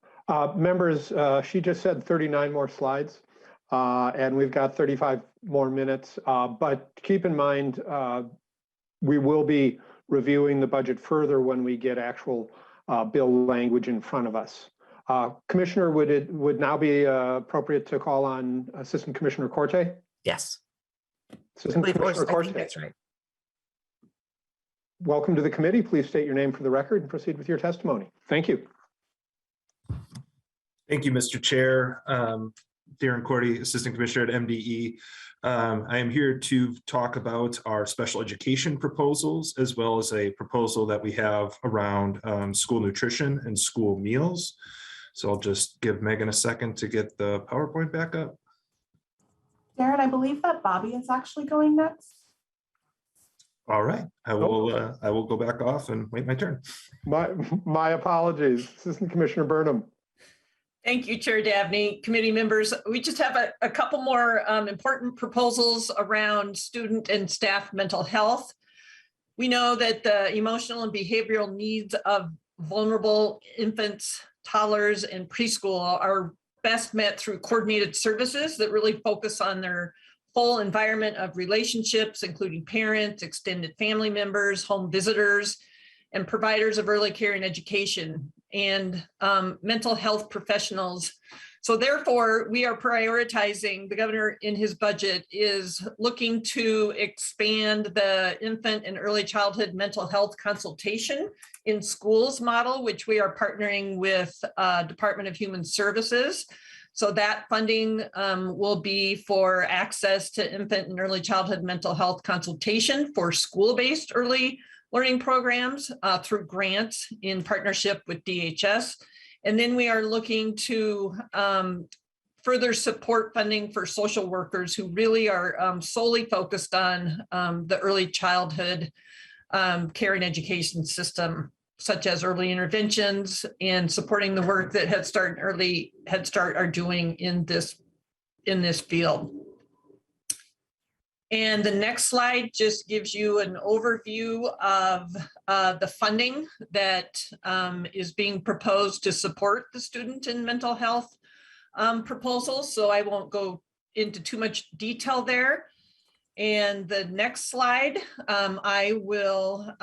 Members, she just said 39 more slides, and we've got 35 more minutes, but keep in mind, we will be reviewing the budget further when we get actual bill language in front of us. Commissioner, would now be appropriate to call on Assistant Commissioner Corte? Yes. Assistant Commissioner Corte. I think that's right. Welcome to the committee. Please state your name for the record and proceed with your testimony. Thank you. Thank you, Mr. Chair. Darren Corte, Assistant Commissioner at MDE. I am here to talk about our special education proposals, as well as a proposal that we have around school nutrition and school meals. So I'll just give Megan a second to get the PowerPoint back up. Darren, I believe that Bobby is actually going next. All right, I will go back off and wait my turn. My apologies, Assistant Commissioner Burnham. Thank you, Chair Dabney. Committee members, we just have a couple more important proposals around student and staff mental health. We know that the emotional and behavioral needs of vulnerable infants, toddlers, and preschool are best met through coordinated services that really focus on their whole environment of relationships, including parents, extended family members, home visitors, and providers of early care and education, and mental health professionals. So therefore, we are prioritizing, the governor in his budget is looking to expand the infant and early childhood mental health consultation in schools model, which we are partnering with Department of Human Services. So that funding will be for access to infant and early childhood mental health consultation for school-based early learning programs through grants in partnership with DHS. And then we are looking to further support funding for social workers who really are solely focused on the early childhood care and education system, such as early interventions and supporting the work that Head Start and Early Head Start are doing in this field. And the next slide just gives you an overview of the funding that is being proposed to support the student and mental health proposals. So I won't go into too much detail there. And the next slide, I will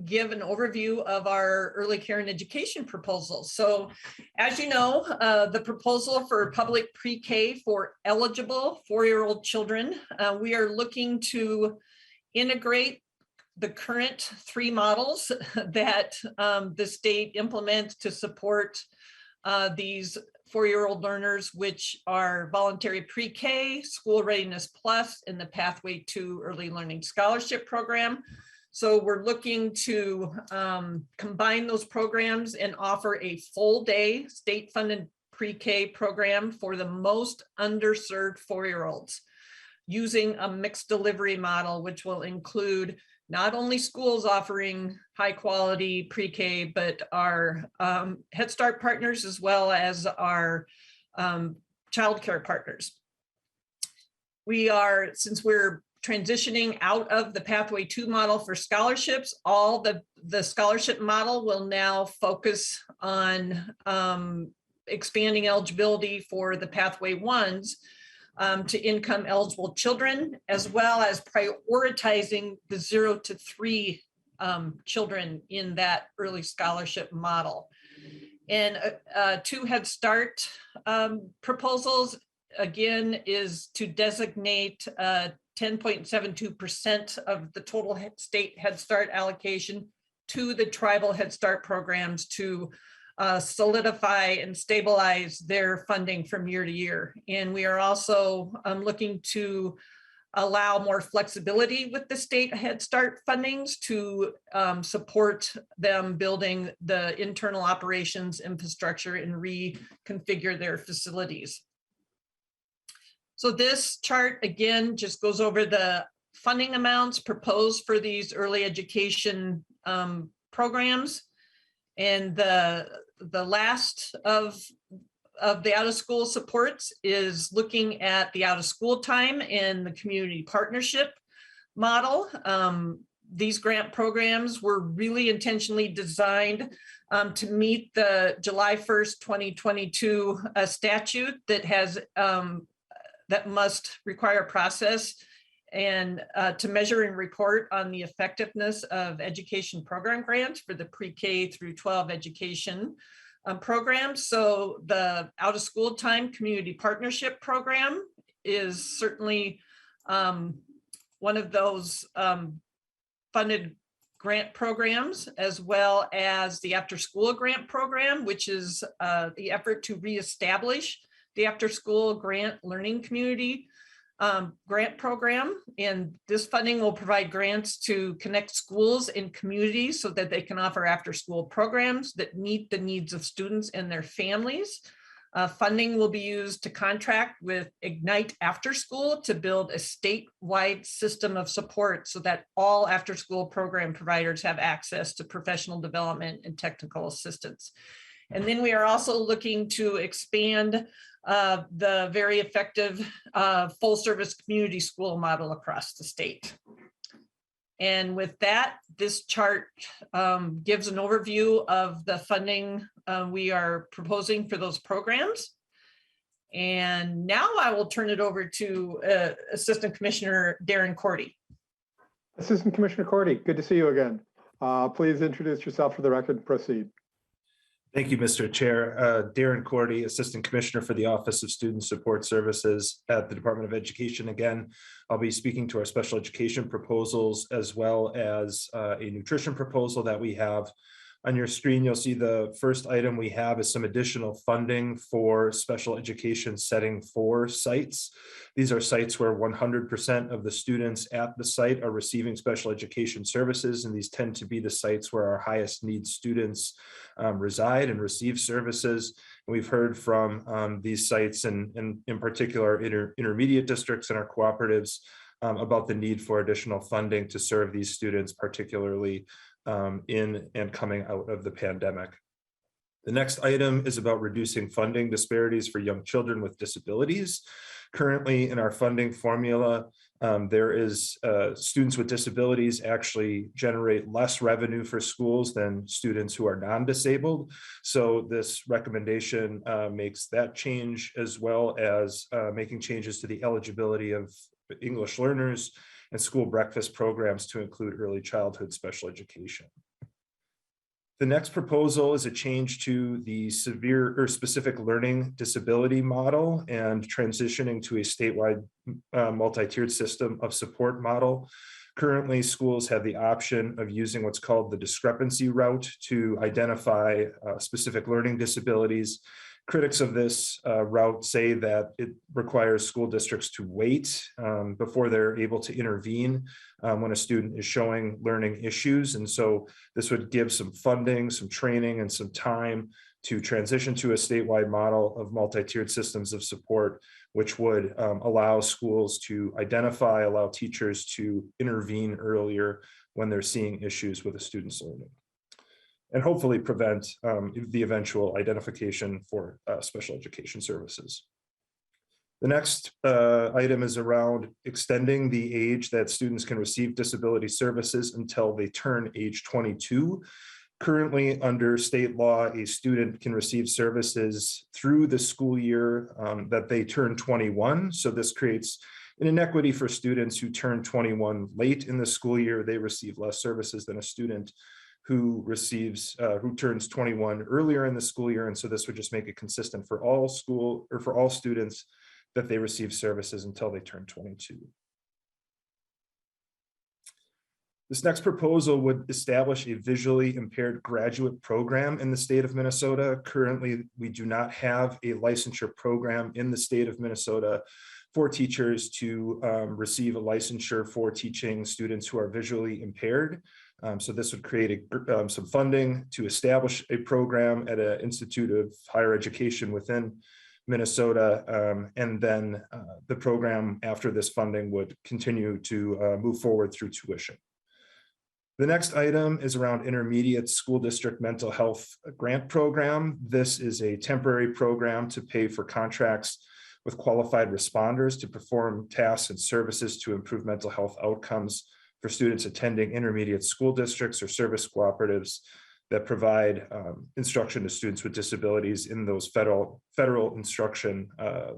give an overview of our early care and education proposals. So as you know, the proposal for public pre-K for eligible 4-year-old children, we are looking to integrate the current 3 models that the state implements to support these 4-year-old learners, which are voluntary pre-K, School Readiness Plus, and the Pathway to Early Learning Scholarship Program. So we're looking to combine those programs and offer a full day state-funded pre-K program for the most underserved 4-year-olds using a mixed delivery model, which will include not only schools offering high quality pre-K, but our Head Start partners, as well as our childcare partners. We are, since we're transitioning out of the Pathway 2 model for scholarships, all the scholarship model will now focus on expanding eligibility for the Pathway 1s to income eligible children, as well as prioritizing the 0 to 3 children in that early scholarship model. And 2 Head Start proposals, again, is to designate 10.72% of the total state Head Start allocation to the tribal Head Start programs to solidify and stabilize their funding from year to year. And we are also looking to allow more flexibility with the state Head Start fundings to support them building the internal operations infrastructure and reconfigure their facilities. So this chart, again, just goes over the funding amounts proposed for these early education programs. And the last of the out-of-school supports is looking at the out-of-school time in the community partnership model. These grant programs were really intentionally designed to meet the July 1st, 2022 statute that has that must require process and to measure and report on the effectiveness of education program grants for the pre-K through 12 education programs. So the out-of-school time community partnership program is certainly one of those funded grant programs, as well as the after-school grant program, which is the effort to reestablish the after-school grant learning community grant program. And this funding will provide grants to connect schools and communities so that they can offer after-school programs that meet the needs of students and their families. Funding will be used to contract with Ignite After School to build a statewide system of support so that all after-school program providers have access to professional development and technical assistance. And then we are also looking to expand the very effective full-service community school model across the state. And with that, this chart gives an overview of the funding we are proposing for those programs. And now I will turn it over to Assistant Commissioner Darren Cordy. Assistant Commissioner Cordy, good to see you again. Please introduce yourself for the record and proceed. Thank you, Mr. Chair. Darren Cordy, Assistant Commissioner for the Office of Student Support Services at the Department of Education. Again, I'll be speaking to our special education proposals as well as a nutrition proposal that we have. On your screen, you'll see the first item we have is some additional funding for special education setting 4 sites. These are sites where 100% of the students at the site are receiving special education services, and these tend to be the sites where our highest need students reside and receive services. And we've heard from these sites and in particular intermediate districts and our cooperatives about the need for additional funding to serve these students, particularly in and coming out of the pandemic. The next item is about reducing funding disparities for young children with disabilities. Currently in our funding formula, there is students with disabilities actually generate less revenue for schools than students who are non-disabled. So this recommendation makes that change, as well as making changes to the eligibility of English learners and school breakfast programs to include early childhood special education. The next proposal is a change to the severe or specific learning disability model and transitioning to a statewide multi-tiered system of support model. Currently, schools have the option of using what's called the discrepancy route to identify specific learning disabilities. Critics of this route say that it requires school districts to wait before they're able to intervene when a student is showing learning issues. And so this would give some funding, some training, and some time to transition to a statewide model of multi-tiered systems of support, which would allow schools to identify, allow teachers to intervene earlier when they're seeing issues with a student's learning, and hopefully prevent the eventual identification for special education services. The next item is around extending the age that students can receive disability services until they turn age 22. Currently, under state law, a student can receive services through the school year that they turn 21. So this creates An inequity for students who turn 21 late in the school year, they receive less services than a student who turns 21 earlier in the school year. And so this would just make it consistent for all students that they receive services until they turn 22. This next proposal would establish a visually impaired graduate program in the state of Minnesota. Currently, we do not have a licensure program in the state of Minnesota for teachers to receive a licensure for teaching students who are visually impaired. So this would create some funding to establish a program at an institute of higher education within Minnesota. And then the program after this funding would continue to move forward through tuition. The next item is around intermediate school district mental health grant program. This is a temporary program to pay for contracts with qualified responders to perform tasks and services to improve mental health outcomes for students attending intermediate school districts or service cooperatives that provide instruction to students with disabilities in those federal instruction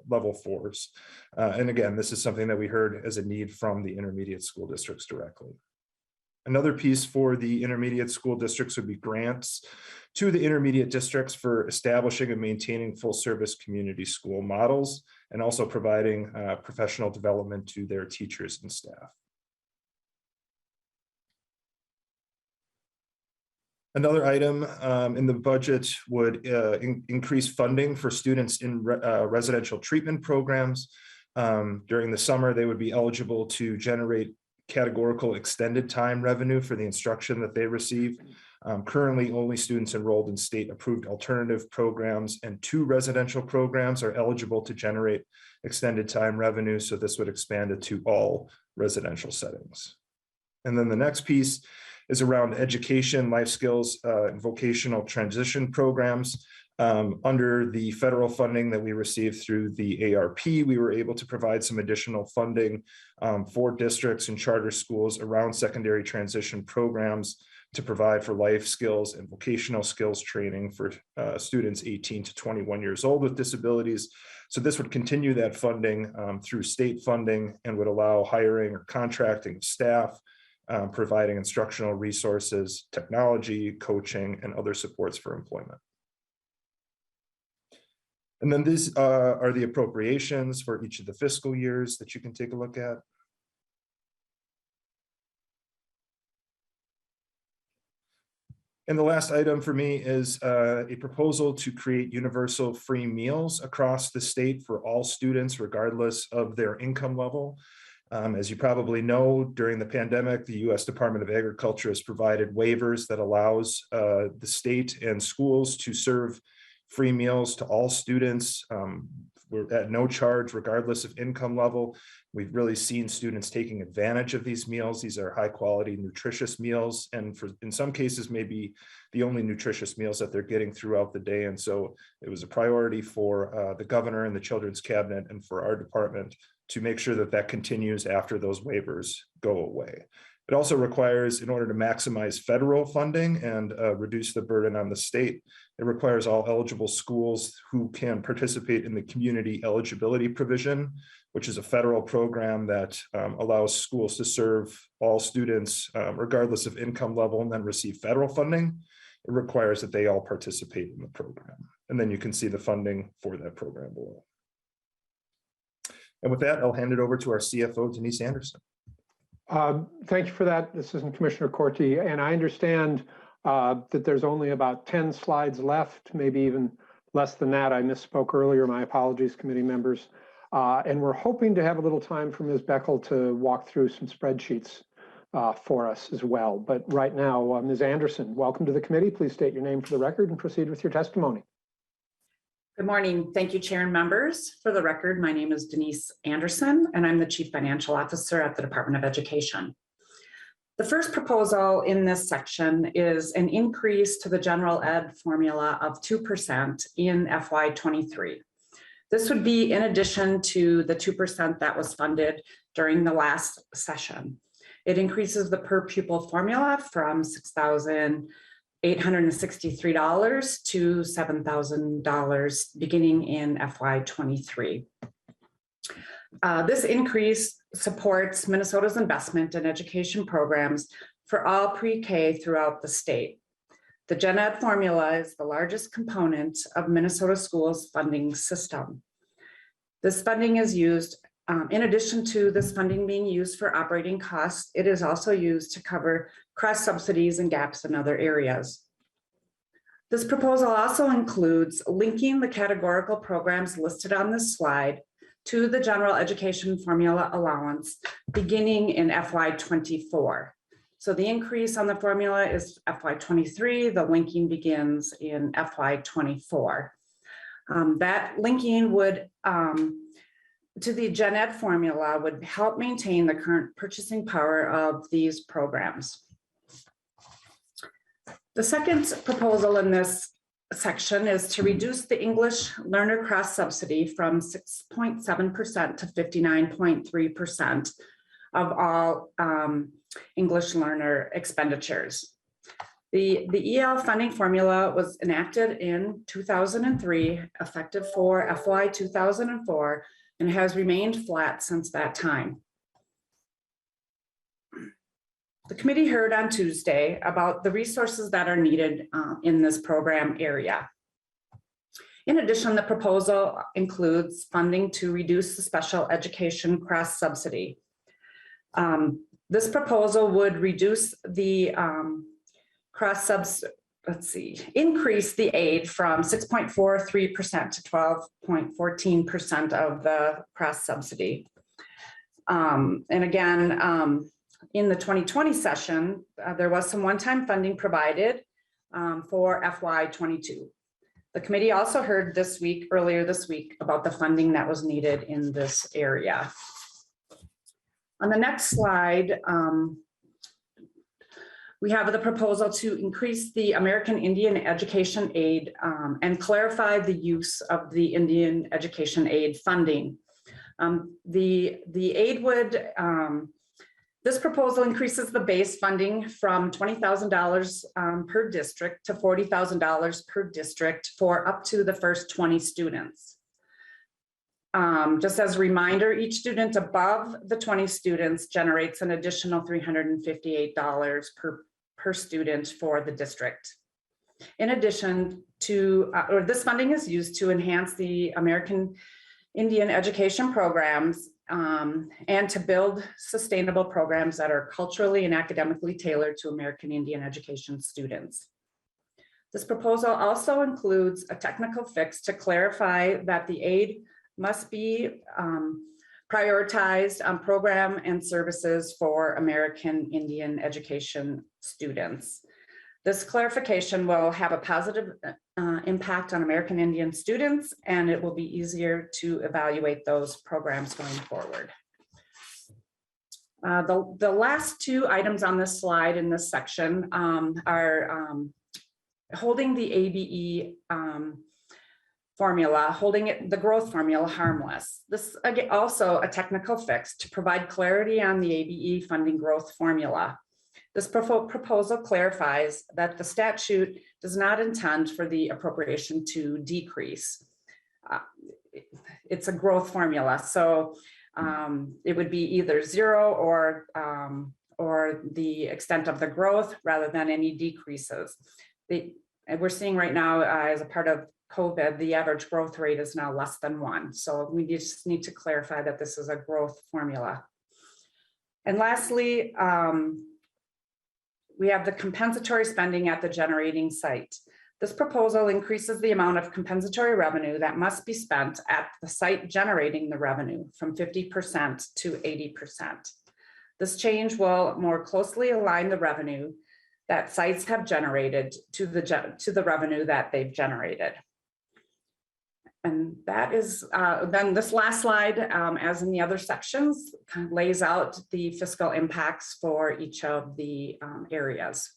level 4s. And again, this is something that we heard as a need from the intermediate school districts directly. Another piece for the intermediate school districts would be grants to the intermediate districts for establishing and maintaining full service community school models, and also providing professional development to their teachers and staff. Another item in the budget would increase funding for students in residential treatment programs. During the summer, they would be eligible to generate categorical extended time revenue for the instruction that they receive. Currently, only students enrolled in state approved alternative programs and 2 residential programs are eligible to generate extended time revenue. So this would expand it to all residential settings. And then the next piece is around education, life skills, and vocational transition programs. Under the federal funding that we received through the ARP, we were able to provide some additional funding for districts and charter schools around secondary transition programs to provide for life skills and vocational skills training for students 18 to 21 years old with disabilities. So this would continue that funding through state funding and would allow hiring or contracting of staff, providing instructional resources, technology, coaching, and other supports for employment. And then these are the appropriations for each of the fiscal years that you can take a look at. And the last item for me is a proposal to create universal free meals across the state for all students, regardless of their income level. As you probably know, during the pandemic, the U.S. Department of Agriculture has provided waivers that allows the state and schools to serve free meals to all students. We're at no charge, regardless of income level. We've really seen students taking advantage of these meals. These are high quality, nutritious meals, and in some cases, maybe the only nutritious meals that they're getting throughout the day. And so it was a priority for the governor and the Children's Cabinet and for our department to make sure that that continues after those waivers go away. It also requires, in order to maximize federal funding and reduce the burden on the state, it requires all eligible schools who can participate in the community eligibility provision, which is a federal program that allows schools to serve all students regardless of income level and then receive federal funding. It requires that they all participate in the program. And then you can see the funding for that program below. And with that, I'll hand it over to our CFO, Denise Anderson. Thank you for that, Assistant Commissioner Corti. And I understand that there's only about 10 slides left, maybe even less than that. I misspoke earlier. My apologies, committee members. And we're hoping to have a little time for Ms. Beckel to walk through some spreadsheets for us as well. But right now, Ms. Anderson, welcome to the committee. Please state your name for the record and proceed with your testimony. Good morning. Thank you, Chair and members. For the record, my name is Denise Anderson, and I'm the Chief Financial Officer at the Department of Education. The first proposal in this section is an increase to the general ed formula of 2% in FY23. This would be in addition to the 2% that was funded during the last session. It increases the per pupil formula from $6,863 to $7,000 beginning in FY23. This increase supports Minnesota's investment in education programs for all pre-K throughout the state. The Gen Ed formula is the largest component of Minnesota schools funding system. This funding is used, in addition to this funding being used for operating costs, it is also used to cover cross subsidies and gaps in other areas. This proposal also includes linking the categorical programs listed on this slide to the general education formula allowance beginning in FY24. So the increase on the formula is FY23, the linking begins in FY24. That linking would, to the Gen Ed formula would help maintain the current purchasing power of these programs. The second proposal in this section is to reduce the English learner cross subsidy from 6.7% to 59.3% of all English learner expenditures. The EL funding formula was enacted in 2003, effective for FY 2004, and has remained flat since that time. The committee heard on Tuesday about the resources that are needed in this program area. In addition, the proposal includes funding to reduce the special education cross subsidy. This proposal would reduce the increase the aid from 6.43% to 12.14% of the cross subsidy. And again, in the 2020 session, there was some one-time funding provided for FY22. The committee also heard earlier this week, about the funding that was needed in this area. On the next slide, we have the proposal to increase the American Indian Education Aid and clarify the use of the Indian Education Aid funding. The aid would, this proposal increases the base funding from $20,000 per district to $40,000 per district for up to the first 20 students. Just as a reminder, each student above the 20 students generates an additional $358 per student for the district. In addition to, this funding is used to enhance the American Indian education programs and to build sustainable programs that are culturally and academically tailored to American Indian education students. This proposal also includes a technical fix to clarify that the aid must be prioritized on program and services for American Indian education students. This clarification will have a positive impact on American Indian students, and it will be easier to evaluate those programs going forward. The last two items on this slide in this section are holding the ABE formula, holding the growth formula harmless. This again, also a technical fix to provide clarity on the ABE funding growth formula. This proposal clarifies that the statute does not intend for the appropriation to decrease. It's a growth formula, so it would be either zero or the extent of the growth rather than any decreases. We're seeing right now as a part of COVID, the average growth rate is now less than 1. So we just need to clarify that this is a growth formula. And lastly, we have the compensatory spending at the generating site. This proposal increases the amount of compensatory revenue that must be spent at the site generating the revenue from 50% to 80%. This change will more closely align the revenue that sites have generated to the revenue that they've generated. And that is, then this last slide, as in the other sections, kind of lays out the fiscal impacts for each of the areas.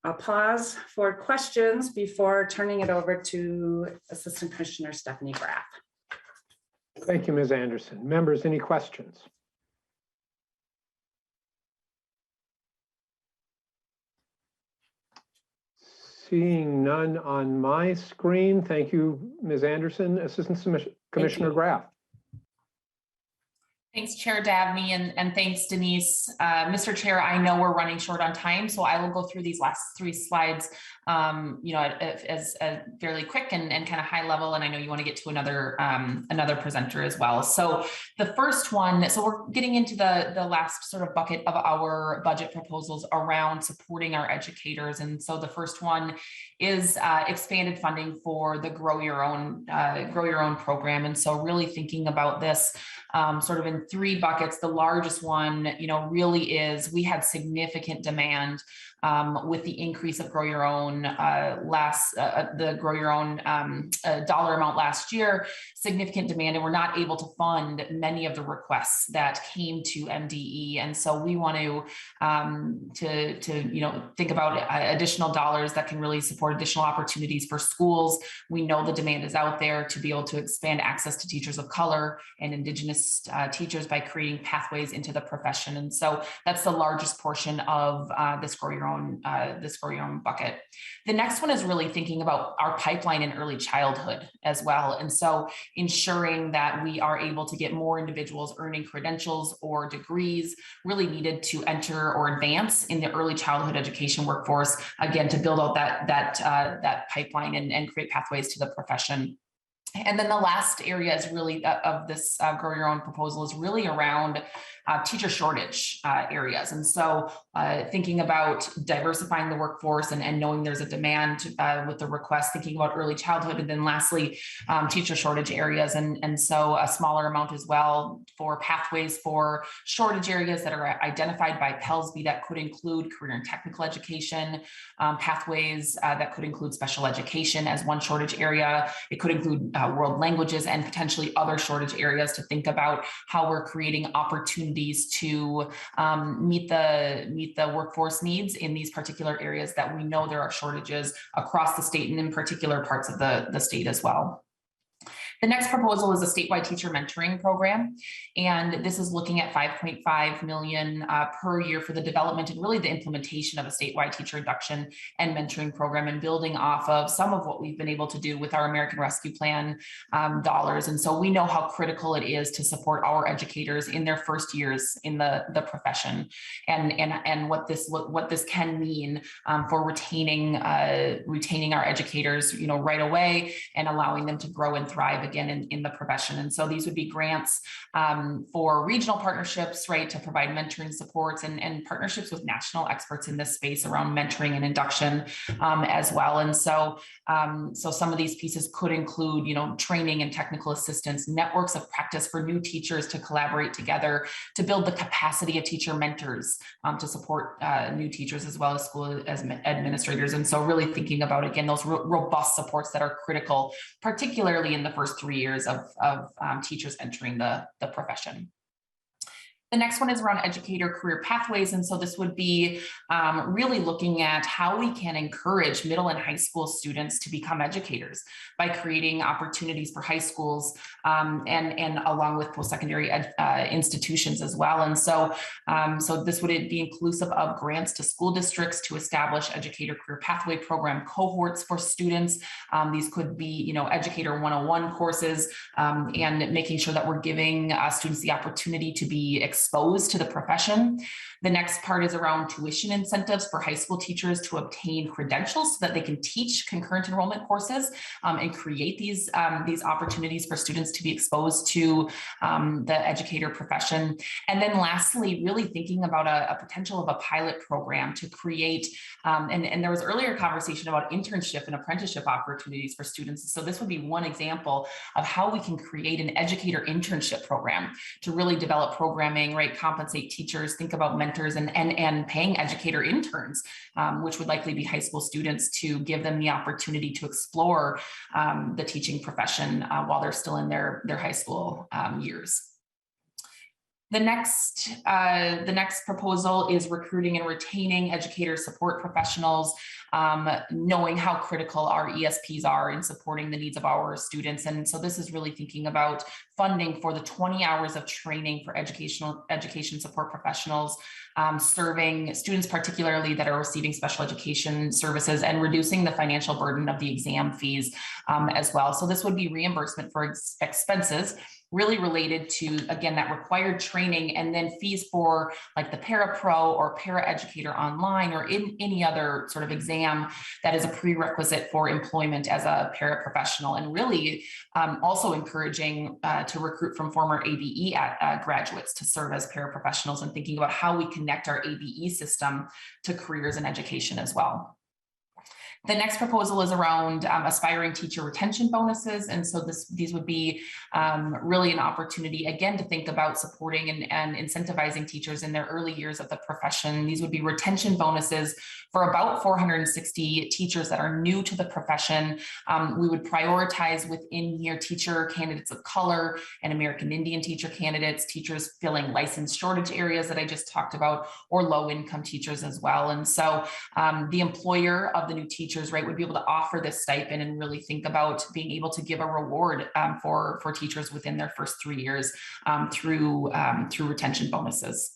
I'll pause for questions before turning it over to Assistant Commissioner Stephanie Graff. Thank you, Ms. Anderson. Members, any questions? Seeing none on my screen. Thank you, Ms. Anderson. Assistant Commissioner Graff. Thanks, Chair Dabney, and thanks, Denise. Mr. Chair, I know we're running short on time, so I will go through these last 3 slides, as fairly quick and kind of high level. And I know you want to get to another presenter as well. So the first one, so we're getting into the last sort of bucket of our budget proposals around supporting our educators. And so the first one is expanded funding for the Grow Your Own program. And so really thinking about this sort of in 3 buckets. The largest one, really is we had significant demand with the increase of Grow Your Own the Grow Your Own dollar amount last year, significant demand, and we're not able to fund many of the requests that came to MDE. And so we want to think about additional dollars that can really support additional opportunities for schools. We know the demand is out there to be able to expand access to teachers of color and Indigenous teachers by creating pathways into the profession. And so that's the largest portion of this Grow Your Own bucket. The next one is really thinking about our pipeline in early childhood as well. And so ensuring that we are able to get more individuals earning credentials or degrees really needed to enter or advance in the early childhood education workforce, again, to build out that pipeline and create pathways to the profession. And then the last area is really of this Grow Your Own proposal is really around teacher shortage areas. And so thinking about diversifying the workforce and knowing there's a demand with the request, thinking about early childhood, and then lastly, teacher shortage areas. And so a smaller amount as well for pathways for shortage areas that are identified by PELSB that could include career and technical education, pathways that could include special education as one shortage area. It could include world languages and potentially other shortage areas to think about how we're creating opportunities to meet the workforce needs in these particular areas that we know there are shortages across the state and in particular parts of the state as well. The next proposal is a statewide teacher mentoring program, and this is looking at $5.5 million per year for the development and really the implementation of a statewide teacher induction and mentoring program, and building off of some of what we've been able to do with our American Rescue Plan dollars. And so we know how critical it is to support our educators in their first years in the profession, and what this can mean for retaining our educators, right away, and allowing them to grow and thrive again in the profession. And so these would be grants for regional partnerships, right, to provide mentoring supports, and partnerships with national experts in this space around mentoring and induction as well. And so some of these pieces could include, training and technical assistance, networks of practice for new teachers to collaborate together to build the capacity of teacher mentors to support new teachers as well as school administrators. And so really thinking about, again, those robust supports that are critical, particularly in the first 3 years of teachers entering the profession. The next one is around educator career pathways. And so this would be really looking at how we can encourage middle and high school students to become educators by creating opportunities for high schools and along with post-secondary institutions as well. And so this would be inclusive of grants to school districts to establish educator career pathway program cohorts for students. These could be, educator 101 courses, and making sure that we're giving students the opportunity to be exposed to the profession. The next part is around tuition incentives for high school teachers to obtain credentials so that they can teach concurrent enrollment courses and create these opportunities for students to be exposed to the educator profession. And then lastly, really thinking about a potential of a pilot program to create, and there was earlier conversation about internship and apprenticeship opportunities for students. So this would be one example of how we can create an educator internship program to really develop programming, right, compensate teachers, think about mentors and paying educator interns, which would likely be high school students, to give them the opportunity to explore the teaching profession while they're still in their high school years. The next proposal is recruiting and retaining educator support professionals, knowing how critical our ESPs are in supporting the needs of our students. And so this is really thinking about funding for the 20 hours of training for education support professionals, serving students particularly that are receiving special education services, and reducing the financial burden of the exam fees as well. So this would be reimbursement for expenses really related to, again, that required training, and then fees for like the para-pro or para-educator online or in any other sort of exam that is a prerequisite for employment as a paraprofessional, and really also encouraging to recruit from former ABE graduates to serve as paraprofessionals, and thinking about how we connect our ABE system to careers in education as well. The next proposal is around aspiring teacher retention bonuses. And so these would be really an opportunity, again, to think about supporting and incentivizing teachers in their early years of the profession. These would be retention bonuses for about 460 teachers that are new to the profession. We would prioritize within-year teacher candidates of color and American Indian teacher candidates, teachers filling license shortage areas that I just talked about, or low-income teachers as well. And so the employer of the new teachers, right, would be able to offer this stipend and really think about being able to give a reward for teachers within their first 3 years through retention bonuses.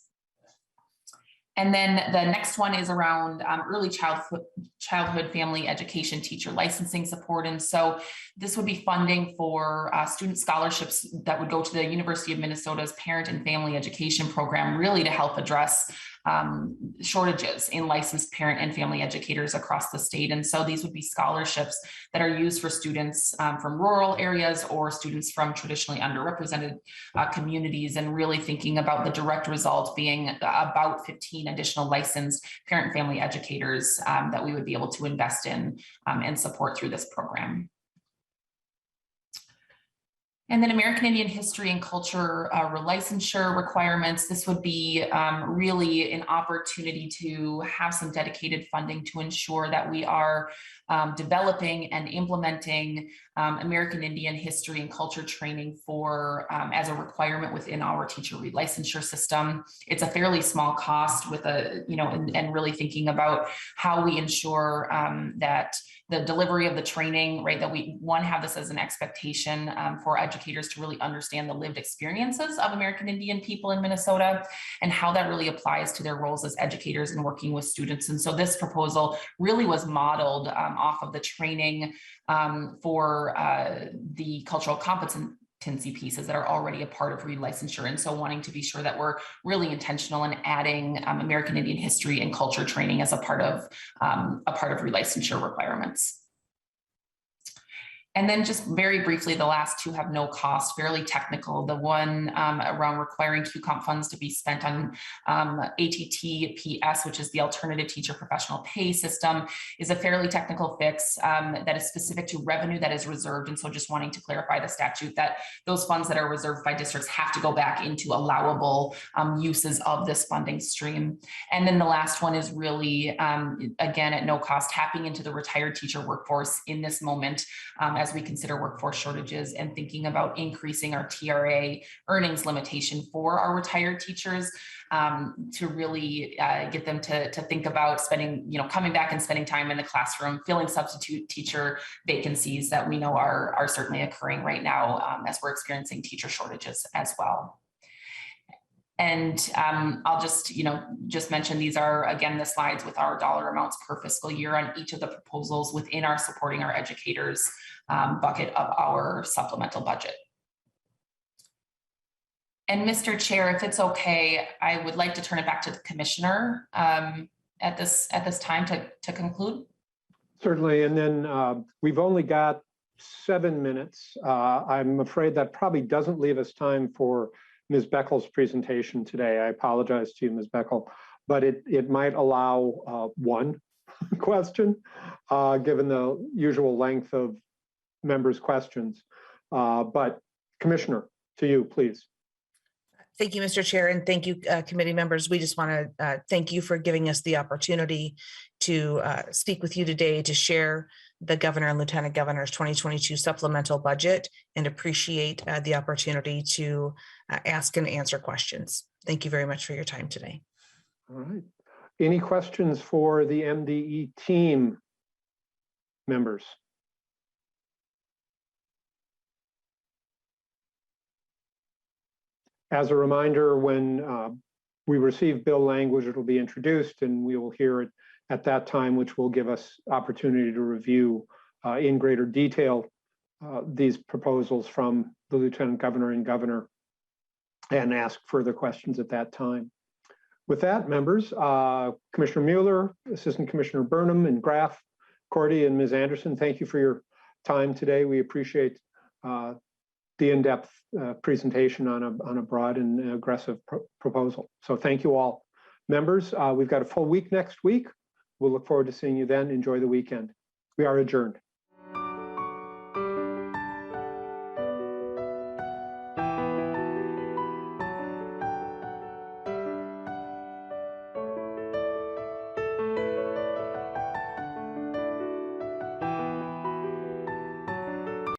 And then the next one is around early childhood family education teacher licensing support. And so this would be funding for student scholarships that would go to the University of Minnesota's Parent and Family Education Program, really to help address shortages in licensed parent and family educators across the state. And so these would be scholarships that are used for students from rural areas or students from traditionally underrepresented communities, and really thinking about the direct result being about 15 additional licensed parent and family educators that we would be able to invest in and support through this program. And then American Indian history and culture relicensure requirements. This would be really an opportunity to have some dedicated funding to ensure that we are developing and implementing American Indian history and culture training for as a requirement within our teacher relicensure system. It's a fairly small cost with a, and really thinking about how we ensure that the delivery of the training, right, that we have this as an expectation for educators to really understand the lived experiences of American Indian people in Minnesota and how that really applies to their roles as educators and working with students. And so this proposal really was modeled off of the training for the cultural competency pieces that are already a part of relicensure. And so wanting to be sure that we're really intentional in adding American Indian history and culture training as a part of relicensure requirements. And then just very briefly, the last two have no cost, fairly technical. The one around requiring QComp funds to be spent on ATT-PS, which is the Alternative Teacher Professional Pay System, is a fairly technical fix that is specific to revenue that is reserved. And so just wanting to clarify the statute that those funds that are reserved by districts have to go back into allowable uses of this funding stream. And then the last one is really, again, at no cost, tapping into the retired teacher workforce in this moment as we consider workforce shortages, and thinking about increasing our TRA earnings limitation for our retired teachers to really get them to think about spending, coming back and spending time in the classroom, filling substitute teacher vacancies that we know are certainly occurring right now as we're experiencing teacher shortages as well. And I'll just mention these are, again, the slides with our dollar amounts per fiscal year on each of the proposals within our supporting our educators bucket of our supplemental budget. And Mr. Chair, if it's okay, I would like to turn it back to the commissioner at this time to conclude. Certainly, and then we've only got 7 minutes. I'm afraid that probably doesn't leave us time for Ms. Beckel's presentation today. I apologize to you, Ms. Beckel, but it might allow one question, given the usual length of members' questions. But Commissioner, to you, please. Thank you, Mr. Chair, and thank you, committee members. We just want to thank you for giving us the opportunity to speak with you today to share the governor and lieutenant governor's 2022 supplemental budget and appreciate the opportunity to ask and answer questions. Thank you very much for your time today. All right. Any questions for the MDE team members? As a reminder, when we receive bill language, it'll be introduced and we will hear it at that time, which will give us opportunity to review in greater detail these proposals from the lieutenant governor and governor and ask further questions at that time. With that, members, Commissioner Mueller, Assistant Commissioner Burnham and Graff, Cordy and Ms. Anderson, thank you for your time today. We appreciate the in-depth presentation on a broad and aggressive proposal. So thank you all. Members, we've got a full week next week. We'll look forward to seeing you then. Enjoy the weekend. We are adjourned.